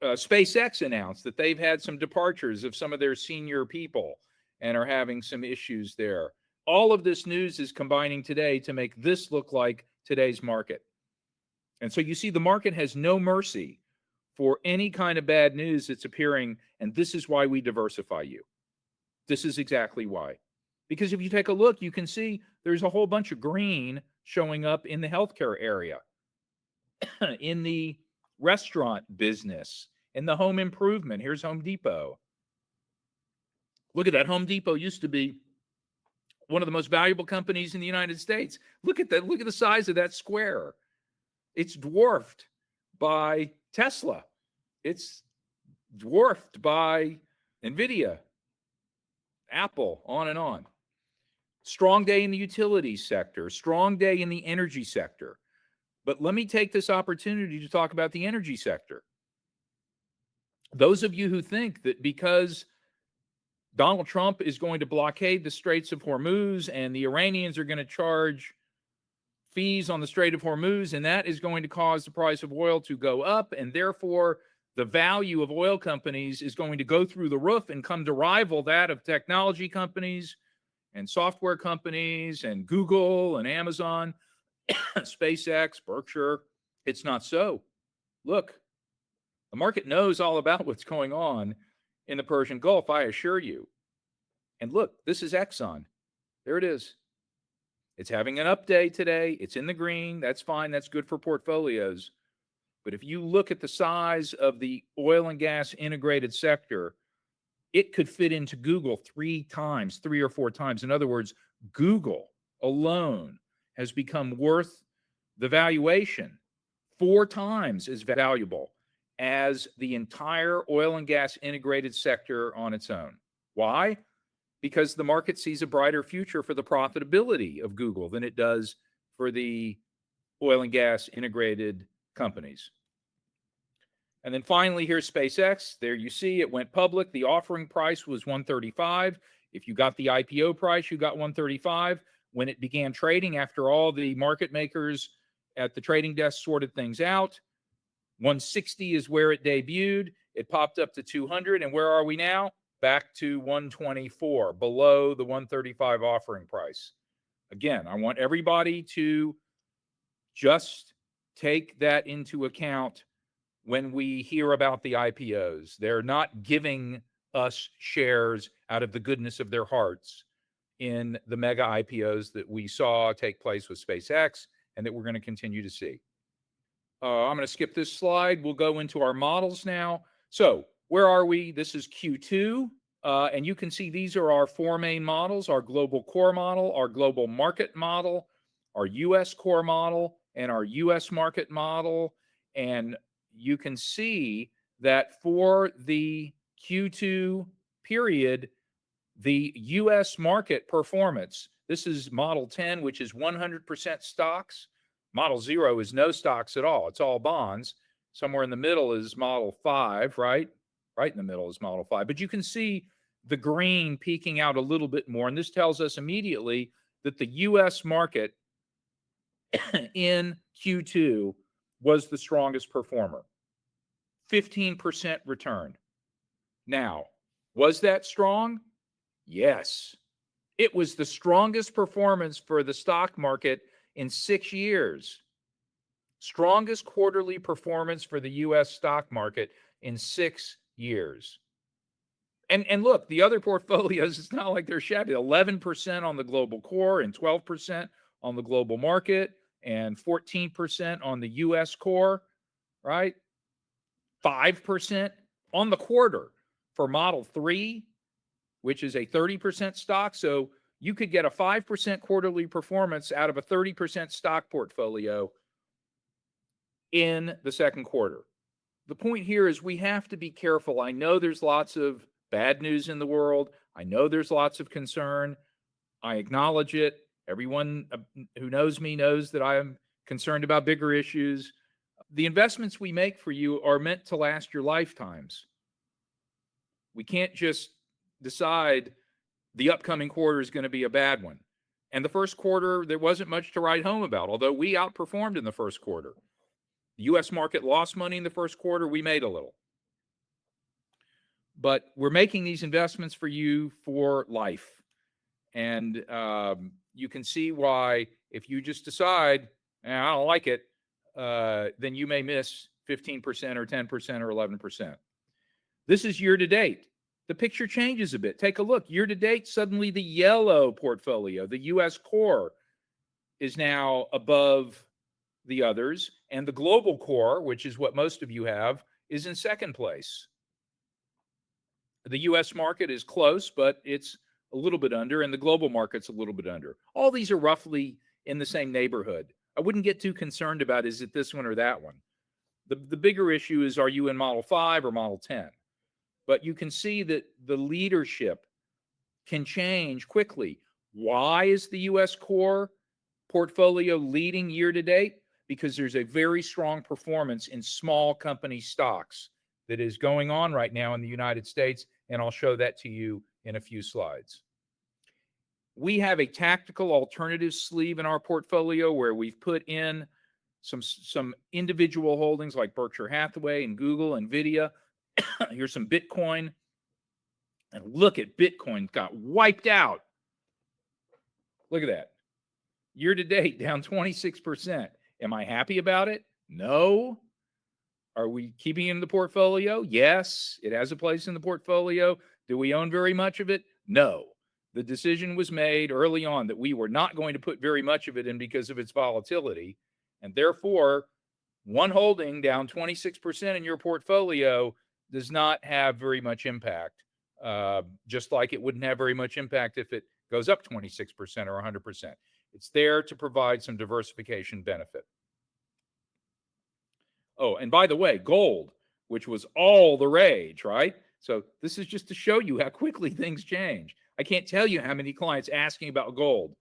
SpaceX announced that they've had some departures of some of their senior people and are having some issues there. All of this news is combining today to make this look like today's market. And so you see the market has no mercy for any kind of bad news that's appearing, and this is why we diversify you. This is exactly why. Because if you take a look, you can see there's a whole bunch of green showing up in the healthcare area, in the restaurant business, in the home improvement. Here's Home Depot. Look at that. Home Depot used to be one of the most valuable companies in the United States. Look at that. Look at the size of that square. It's dwarfed by Tesla. It's dwarfed by NVIDIA, Apple, on and on. Strong day in the utilities sector, strong day in the energy sector. But let me take this opportunity to talk about the energy sector. Those of you who think that because Donald Trump is going to blockade the Straits of Hormuz and the Iranians are going to charge fees on the Strait of Hormuz, and that is going to cause the price of oil to go up, and therefore the value of oil companies is going to go through the roof and come to rival that of technology companies and software companies and Google and Amazon, SpaceX, Berkshire. It's not so. Look, the market knows all about what's going on in the Persian Gulf, I assure you. And look, this is Exxon. There it is. It's having an update today. It's in the green. That's fine. That's good for portfolios. But if you look at the size of the oil and gas integrated sector, it could fit into Google 3 or 4 times. In other words, Google alone has become worth the valuation 4 times as valuable as the entire oil and gas integrated sector on its own. Why? Because the market sees a brighter future for the profitability of Google than it does for the oil and gas integrated companies. And then finally, here's SpaceX. There you see it went public. The offering price was $135. If you got the IPO price, you got $135. When it began trading, after all the market makers at the trading desk sorted things out, $160 is where it debuted. It popped up to $200. And where are we now? Back to $124, below the $135 offering price. Again, I want everybody to just take that into account when we hear about the IPOs. They're not giving us shares out of the goodness of their hearts in the mega IPOs that we saw take place with SpaceX and that we're going to continue to see. I'm going to skip this slide. We'll go into our models now. So where are we? This is Q2. And you can see these are our four main models: our global core model, our global market model, our US core model, and our US market model. And you can see that for the Q2 period, the US market performance, this is model 10, which is 100% stocks. Model 0 is no stocks at all. It's all bonds. Somewhere in the middle is model 5, right? Right in the middle is model 5. But you can see the green peeking out a little bit more. And this tells us immediately that the US market in Q2 was the strongest performer. 15% return. Now, was that strong? Yes. It was the strongest performance for the stock market in 6 years. Strongest quarterly performance for the US stock market in 6 years. And look, the other portfolios, it's not like they're shabby. 11% on the global core and 12% on the global market and 14% on the US core, right? 5% on the quarter for Model 3, which is a 30% stock. So you could get a 5% quarterly performance out of a 30% stock portfolio in the second quarter. The point here is we have to be careful. I know there's lots of bad news in the world. I know there's lots of concern. I acknowledge it. Everyone who knows me knows that I am concerned about bigger issues. The investments we make for you are meant to last your lifetimes. We can't just decide the upcoming quarter is going to be a bad one. And the first quarter, there wasn't much to write home about, although we outperformed in the first quarter. The U.S. market lost money in the first quarter. We made a little. But we're making these investments for you for life. And you can see why if you just decide, I don't like it, then you may miss 15% or 10% or 11%. This is year to date. The picture changes a bit. Take a look. Year to date, suddenly the yellow portfolio, the US core, is now above the others. And the global core, which is what most of you have, is in second place. The US market is close, but it's a little bit under, and the global market's a little bit under. All these are roughly in the same neighborhood. I wouldn't get too concerned about, is it this one or that one? The bigger issue is, are you in Model 5 or Model 10? But you can see that the leadership can change quickly. Why is the US core portfolio leading year to date? Because there's a very strong performance in small company stocks that is going on right now in the United States, and I'll show that to you in a few slides. We have a tactical alternative sleeve in our portfolio where we've put in some individual holdings like Berkshire Hathaway and Google and Nvidia. Here's some Bitcoin. And look at Bitcoin, got wiped out. Look at that. Year to date, down 26%. Am I happy about it? No. Are we keeping it in the portfolio? Yes, it has a place in the portfolio. Do we own very much of it? No. The decision was made early on that we were not going to put very much of it in because of its volatility. And therefore, one holding down 26% in your portfolio does not have very much impact, just like it wouldn't have very much impact if it goes up 26% or 100%. It's there to provide some diversification benefit. Oh, and by the way, gold, which was all the rage, right? So this is just to show you how quickly things change. I can't tell you how many clients asking about gold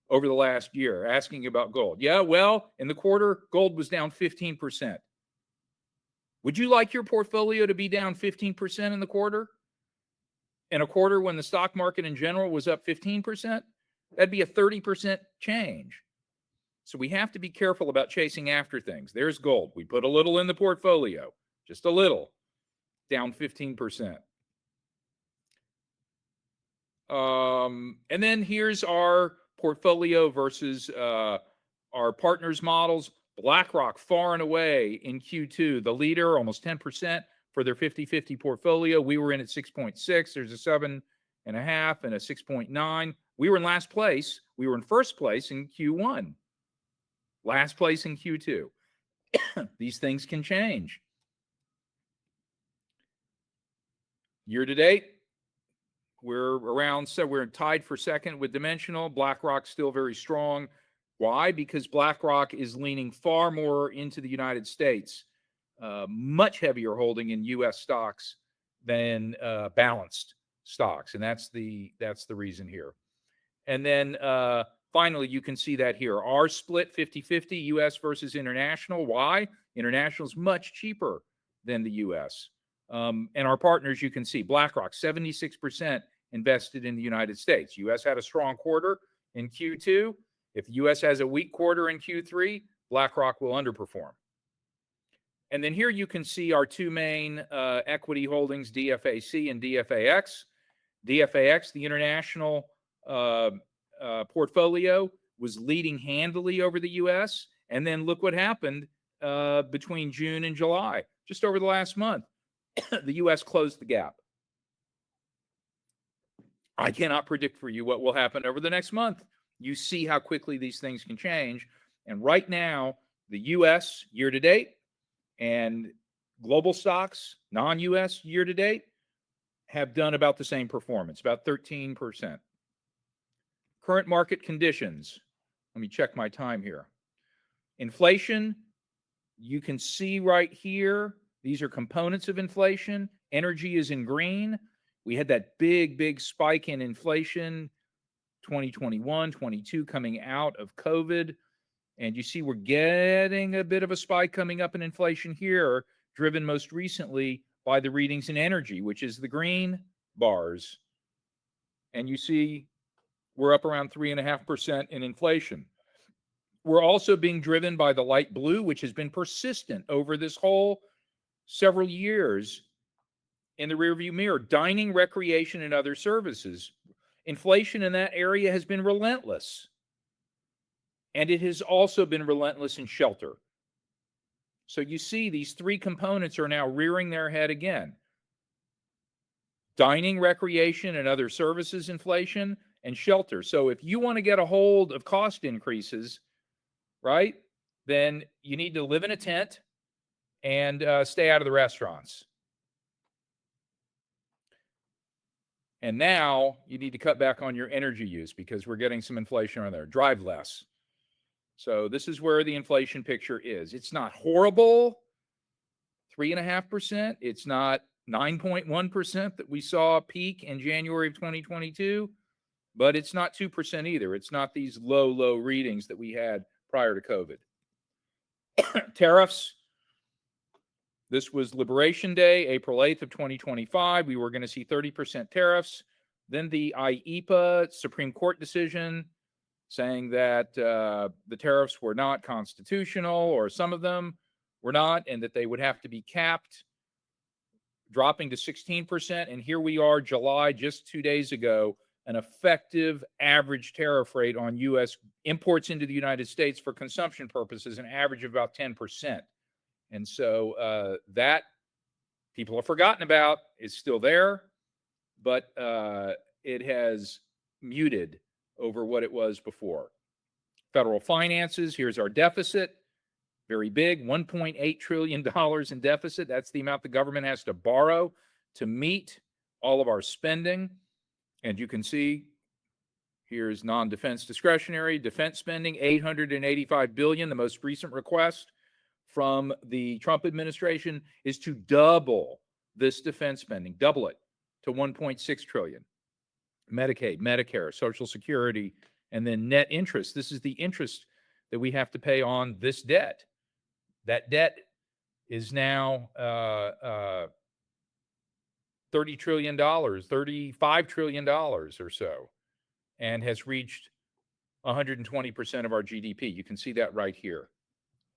over the last year, asking about gold. Yeah, well, in the quarter, gold was down 15%. Would you like your portfolio to be down 15% in the quarter? In a quarter when the stock market in general was up 15%? That'd be a 30% change. So we have to be careful about chasing after things. There's gold. We put a little in the portfolio, just a little, down 15%. And then here's our portfolio versus our partners' models. BlackRock, far and away in Q2, the leader, almost 10% for their 50-50 portfolio. We were in at 6.6. There's a 7.5 and a 6.9. We were in last place. We were in first place in Q1. Last place in Q2. These things can change. Year to date, we're tied for second with Dimensional. BlackRock's still very strong. Why? Because BlackRock is leaning far more into the United States, much heavier holding in U.S. stocks than balanced stocks, and that's the reason here. And then finally, you can see that here. Our split 50-50, U.S. versus international. Why? International is much cheaper than the U.S. And our partners, you can see, BlackRock, 76% invested in the United States. U.S. had a strong quarter in Q2. If the U.S. has a weak quarter in Q3, BlackRock will underperform. And then here you can see our two main equity holdings, DFAC and DFAX. DFAX, the international portfolio, was leading handily over the U.S. And then look what happened between June and July. Just over the last month, the U.S. closed the gap. I cannot predict for you what will happen over the next month. You see how quickly these things can change. And right now, the U.S. year to date and global stocks, non-U.S. year to date, have done about the same performance, about 13%. Current market conditions. Let me check my time here. Inflation, you can see right here, these are components of inflation. Energy is in green. We had that big spike in inflation 2021, 22 coming out of COVID. And you see we're getting a bit of a spike coming up in inflation here, driven most recently by the readings in energy, which is the green bars. And you see we're up around 3.5% in inflation. We're also being driven by the light blue, which has been persistent over this whole several years in the rearview mirror. Dining, recreation, and other services. Inflation in that area has been relentless. And it has also been relentless in shelter. So you see these three components are now rearing their head again. Dining, recreation, and other services inflation, and shelter. So if you want to get a hold of cost increases, right, then you need to live in a tent and stay out of the restaurants. And now you need to cut back on your energy use because we're getting some inflation on there. Drive less. So this is where the inflation picture is. It's not horrible, 3.5%. It's not 9.1% that we saw peak in January of 2022, but it's not 2% either. It's not these low readings that we had prior to COVID. Tariffs. This was Liberation Day, April 8th of 2025. We were going to see 30% tariffs. Then the IEPA Supreme Court decision saying that the tariffs were not constitutional, or some of them were not, and that they would have to be capped, dropping to 16%. And here we are, July, just 2 days ago, an effective average tariff rate on U.S. imports into the United States for consumption purposes, an average of about 10%. And so that people have forgotten about is still there, but it has muted over what it was before. Federal finances, here's our deficit, very big, $1.8 trillion in deficit. That's the amount the government has to borrow to meet all of our spending. And you can see here's non-defense discretionary, defense spending, $885 billion. The most recent request from the Trump administration is to double this defense spending, double it to $1.6 trillion. Medicaid, Medicare, Social Security, and then net interest. This is the interest that we have to pay on this debt. That debt is now $30 trillion, $35 trillion or so, and has reached 120% of our GDP. You can see that right here.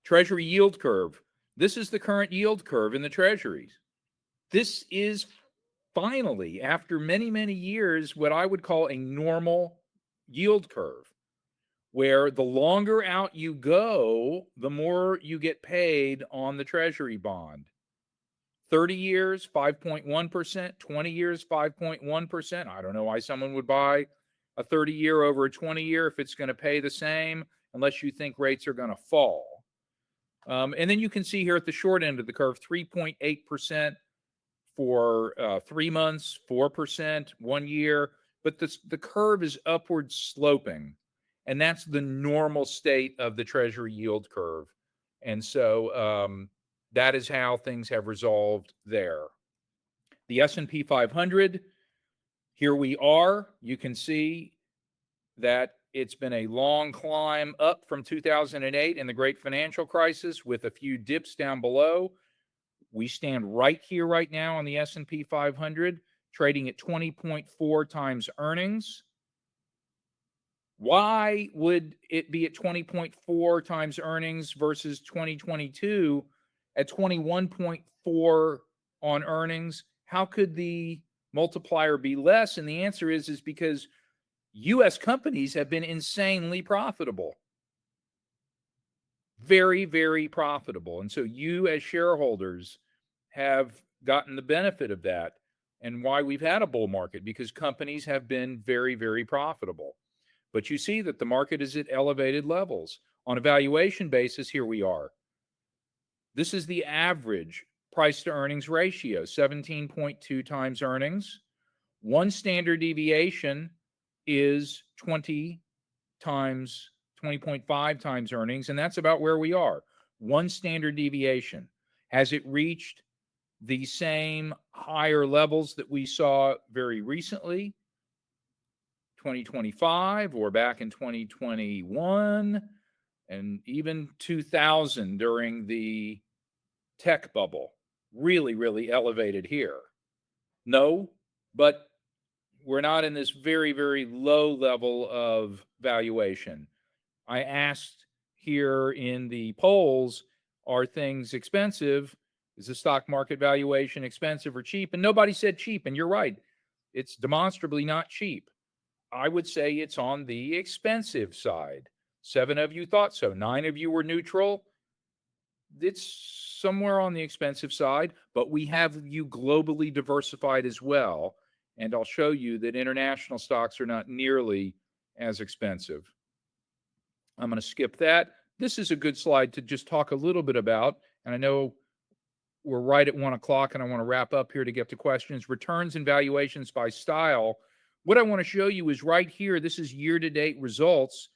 Treasury yield curve. This is the current yield curve in the treasuries. This is finally, after many years, what I would call a normal yield curve, where the longer out you go, the more you get paid on the treasury bond. 30 years, 5.1%, 20 years, 5.1%. I don't know why someone would buy a 30-year over a 20-year if it's going to pay the same, unless you think rates are going to fall. And then you can see here at the short end of the curve, 3.8% for 3 months, 4%, 1 year. But the curve is upward sloping. And that's the normal state of the Treasury yield curve. And so that is how things have resolved there. The S&P 500, here we are. You can see that it's been a long climb up from 2008 and the great financial crisis with a few dips down below. We stand right here right now on the S&P 500, trading at 20.4 times earnings. Why would it be at 20.4 times earnings versus 2022 at 21.4 on earnings? How could the multiplier be less? And the answer is because U.S. companies have been insanely profitable. Very, very profitable. And so you as shareholders have gotten the benefit of that. And why we've had a bull market, because companies have been very, very profitable. But you see that the market is at elevated levels. On a valuation basis, here we are. This is the average price to earnings ratio, 17.2 times earnings. One standard deviation is 20.5 times earnings, and that's about where we are. One standard deviation. Has it reached the same higher levels that we saw very recently, 2025 or back in 2021 and even 2000 during the tech bubble? Really, really elevated here. No, but we're not in this very, very low level of valuation. I asked here in the polls, are things expensive? Is the stock market valuation expensive or cheap? And nobody said cheap. And you're right. It's demonstrably not cheap. I would say it's on the expensive side. 7 of you thought so. 9 of you were neutral. It's somewhere on the expensive side, but we have you globally diversified as well. And I'll show you that international stocks are not nearly as expensive. I'm going to skip that. This is a good slide to just talk a little bit about. And I know we're right at 1 o'clock and I want to wrap up here to get to questions. Returns and valuations by style. What I want to show you is right here. This is year-to-date results.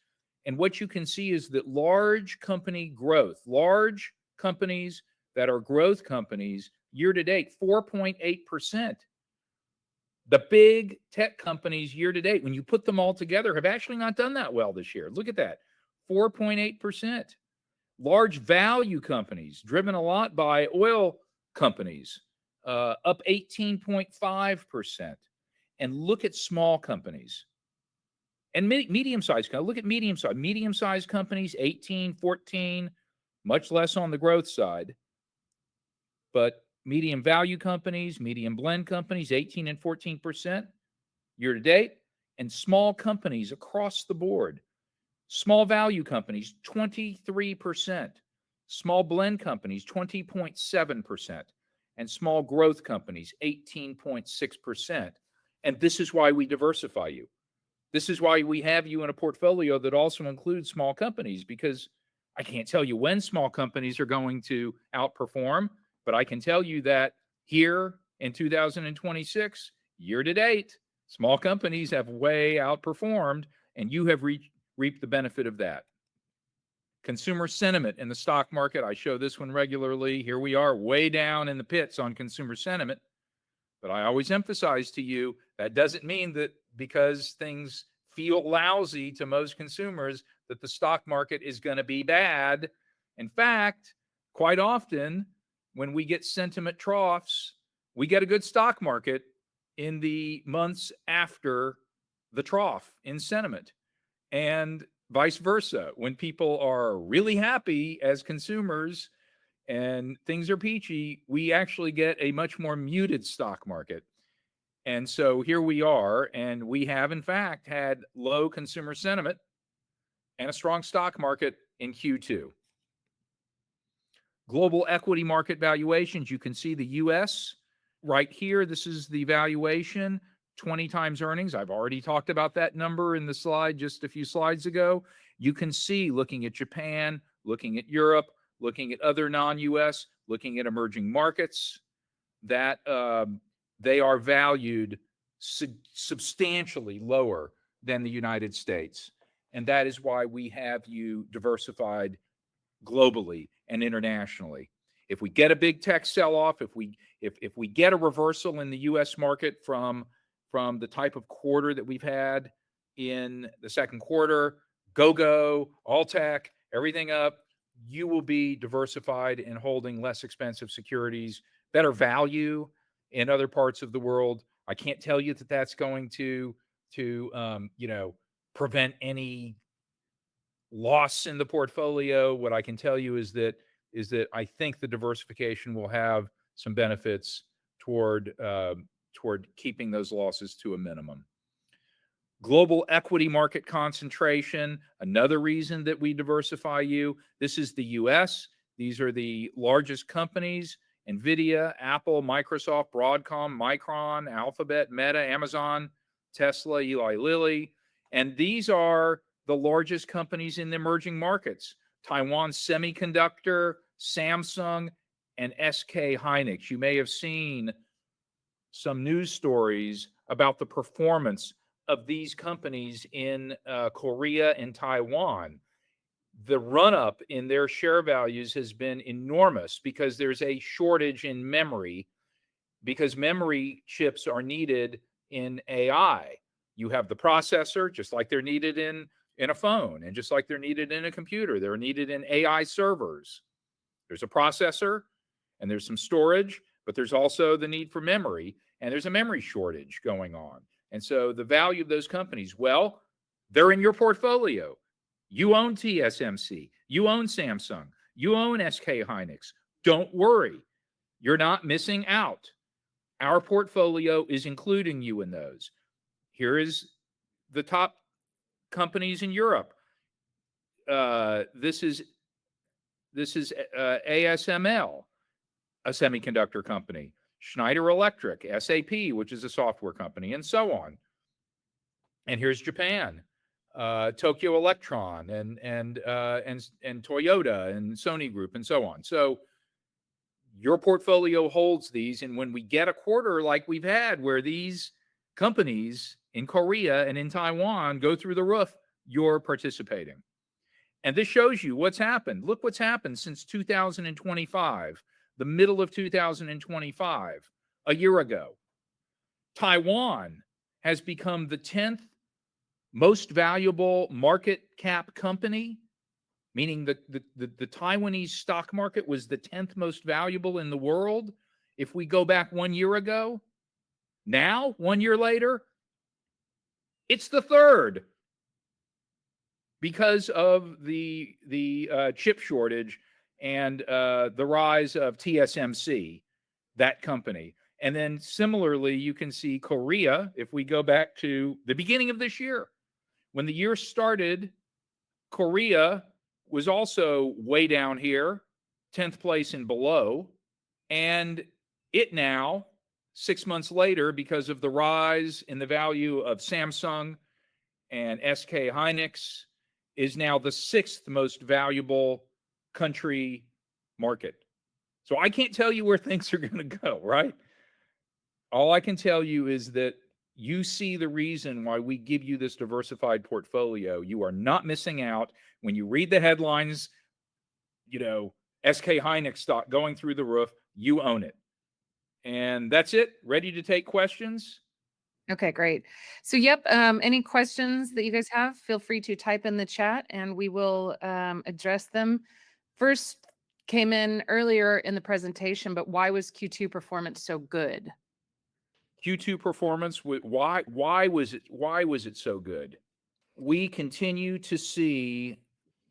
And what you can see is that large company growth, large companies that are growth companies, year-to-date, 4.8%. The big tech companies year-to-date, when you put them all together, have actually not done that well this year. Look at that, 4.8%. Large value companies, driven a lot by oil companies, up 18.5%. And look at small companies and medium-sized companies. Look at medium-sized companies, 18, 14, much less on the growth side. But medium value companies, medium blend companies, 18 and 14% year to date. And small companies across the board. Small value companies, 23%. Small blend companies, 20.7%. And small growth companies, 18.6%. And this is why we diversify you. This is why we have you in a portfolio that also includes small companies, because I can't tell you when small companies are going to outperform, but I can tell you that here in 2026, year to date, small companies have way outperformed, and you have reaped the benefit of that. Consumer sentiment in the stock market. I show this one regularly. Here we are way down in the pits on consumer sentiment. But I always emphasize to you, that doesn't mean that because things feel lousy to most consumers, that the stock market is going to be bad. In fact, quite often, when we get sentiment troughs, we get a good stock market in the months after the trough in sentiment. And vice versa. When people are really happy as consumers and things are peachy, we actually get a much more muted stock market. And so here we are, and we have, in fact, had low consumer sentiment and a strong stock market in Q2. Global equity market valuations. You can see the U.S. right here. This is the valuation, 20 times earnings. I've already talked about that number in the slide just a few slides ago. You can see, looking at Japan, looking at Europe, looking at other non-US, looking at emerging markets, that they are valued substantially lower than the United States. And that is why we have you diversified globally and internationally. If we get a big tech sell-off, if we get a reversal in the US market from the type of quarter that we've had in the second quarter, go, all tech, everything up, you will be diversified and holding less expensive securities, better value in other parts of the world. I can't tell you that that's going to prevent any loss in the portfolio. What I can tell you is that I think the diversification will have some benefits toward keeping those losses to a minimum. Global equity market concentration, another reason that we diversify you. This is the US. These are the largest companies: NVIDIA, Apple, Microsoft, Broadcom, Micron, Alphabet, Meta, Amazon, Tesla, Eli Lilly. And these are the largest companies in the emerging markets: Taiwan Semiconductor, Samsung, and SK Hynix. You may have seen some news stories about the performance of these companies in Korea and Taiwan. The run-up in their share values has been enormous because there's a shortage in memory, because memory chips are needed in AI. You have the processor, just like they're needed in a phone, and just like they're needed in a computer, they're needed in AI servers. There's a processor and there's some storage, but there's also the need for memory, and there's a memory shortage going on. And so the value of those companies, well, they're in your portfolio. You own TSMC, you own Samsung, you own SK Hynix. Don't worry, you're not missing out. Our portfolio is including you in those. Here is the top companies in Europe. This is ASML, a semiconductor company, Schneider Electric, SAP, which is a software company, and so on. And here's Japan, Tokyo Electron, and Toyota, and Sony Group, and so on. So your portfolio holds these, and when we get a quarter like we've had, where these companies in Korea and in Taiwan go through the roof, you're participating. And this shows you what's happened. Look what's happened since 2025, the middle of 2025, a year ago. Taiwan has become the 10th most valuable market cap company, meaning the Taiwanese stock market was the 10th most valuable in the world if we go back 1 year ago. Now, 1 year later, it's the third, because of the chip shortage and the rise of TSMC, that company. And then similarly, you can see Korea, if we go back to the beginning of this year. When the year started, Korea was also way down here, 10th place and below. And it now, 6 months later, because of the rise in the value of Samsung and SK Hynix, is now the 6th most valuable country market. So I can't tell you where things are going to go, right? All I can tell you is that you see the reason why we give you this diversified portfolio. You are not missing out. When you read the headlines, SK Hynix stock going through the roof, you own it. And that's it. Ready to take questions? Okay, great. So, yep, any questions that you guys have, feel free to type in the chat and we will address them. First came in earlier in the presentation, but why was Q2 performance so good? Q2 performance, why was it so good? We continue to see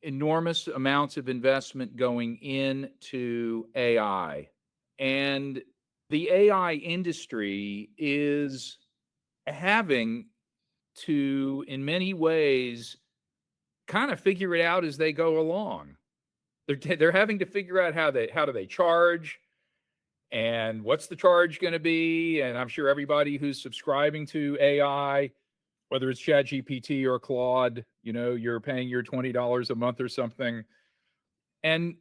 enormous amounts of investment going into AI. And the AI industry is having to, in many ways, kind of figure it out as they go along. They're having to figure out how do they charge, and what's the charge going to be. And I'm sure everybody who's subscribing to AI, whether it's ChatGPT or Claude, you're paying your $20 a month or something. And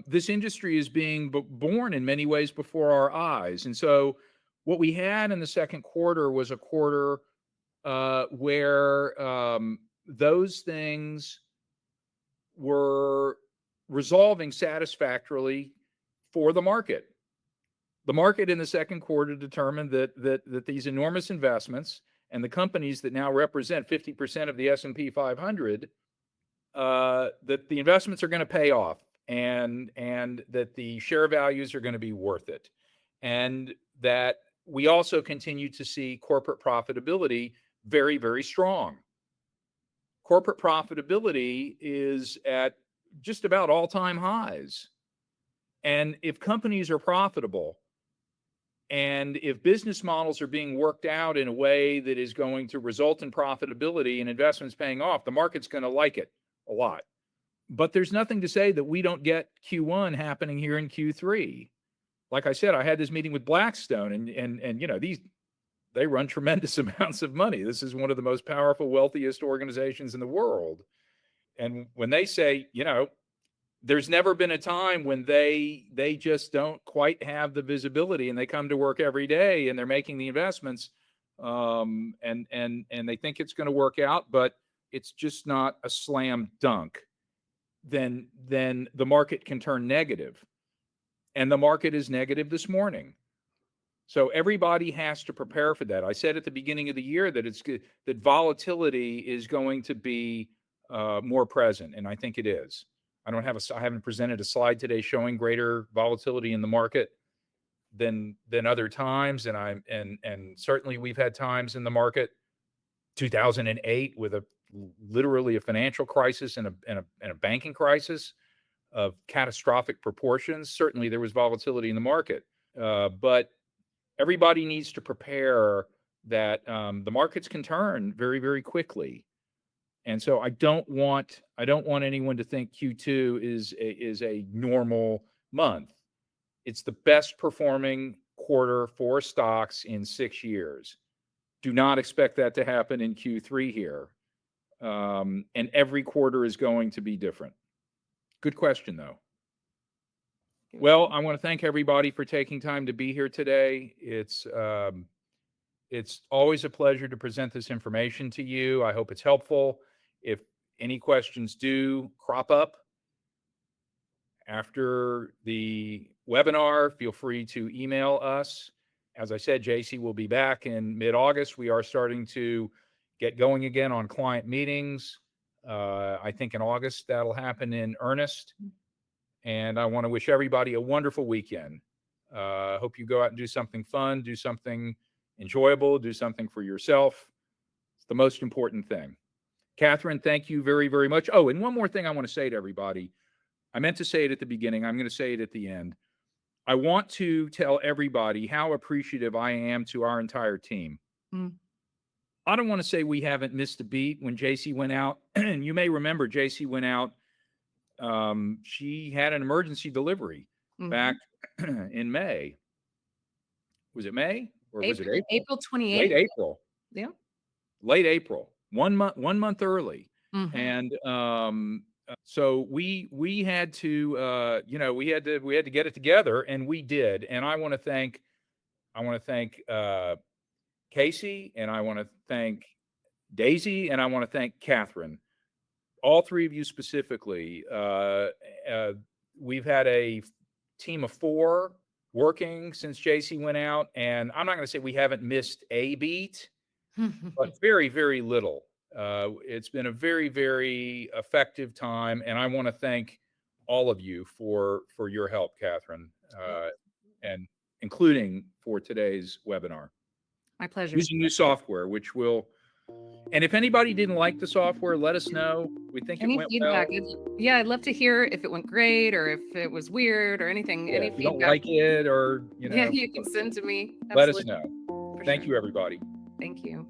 this industry is being born in many ways before our eyes. And so what we had in the second quarter was a quarter where those things were resolving satisfactorily for the market. The market in the second quarter determined that these enormous investments and the companies that now represent 50% of the S&P 500, that the investments are going to pay off, and that the share values are going to be worth it, and that we also continue to see corporate profitability very, very strong. Corporate profitability is at just about all-time highs. And if companies are profitable, and if business models are being worked out in a way that is going to result in profitability and investments paying off, the market's going to like it a lot. But there's nothing to say that we don't get Q1 happening here in Q3. Like I said, I had this meeting with Blackstone, and you know, they run tremendous amounts of money. This is one of the most powerful, wealthiest organizations in the world. And when they say, you know, there's never been a time when they just don't quite have the visibility, and they come to work every day and they're making the investments, and they think it's going to work out, but it's just not a slam dunk, then the market can turn negative. And the market is negative this morning. So everybody has to prepare for that. I said at the beginning of the year that that volatility is going to be more present, and I think it is. I haven't presented a slide today showing greater volatility in the market than other times, and certainly we've had times in the market, 2008, with literally a financial crisis and a banking crisis of catastrophic proportions. Certainly there was volatility in the market, but everybody needs to prepare that the markets can turn very, very quickly. And so I don't want anyone to think Q2 is a normal month. It's the best performing quarter for stocks in 6 years. Do not expect that to happen in Q3 here. And every quarter is going to be different. Good question, though. Well, I want to thank everybody for taking time to be here today. It's always a pleasure to present this information to you. I hope it's helpful. If any questions do crop up after the webinar, feel free to email us. As I said, JC will be back in mid-August. We are starting to get going again on client meetings. I think in August that'll happen in earnest. And I want to wish everybody a wonderful weekend. Hope you go out and do something fun, do something enjoyable, do something for yourself. It's the most important thing. Catherine, thank you very, very much. Oh, and one more thing I want to say to everybody. I meant to say it at the beginning. I'm going to say it at the end. I want to tell everybody how appreciative I am to our entire team. I don't want to say we haven't missed a beat when JC went out. And you may remember JC went out. She had an emergency delivery back in May. Was it May or was it April? April 28th. Late April. Yeah. Late April. 1 month early. And so we had to we had to get it together, and we did. And I want to thank Casey, and I want to thank Daisy, and I want to thank Catherine. All three of you specifically. We've had a team of 4 working since JC went out, and I'm not going to say we haven't missed a beat, but very, very little. It's been a very, very effective time, and I want to thank all of you for your help, Catherine, and including for today's webinar. My pleasure. Using new software, which will. And if anybody didn't like the software, let us know. We think Any it went feedback? well. Yeah, I'd love to hear if it went great or if it was weird or anything. Yeah, any if you feedback. don't like it, or Yeah, you can send to me. Let us Absolutely. know. For Thank sure. you, everybody. Thank you.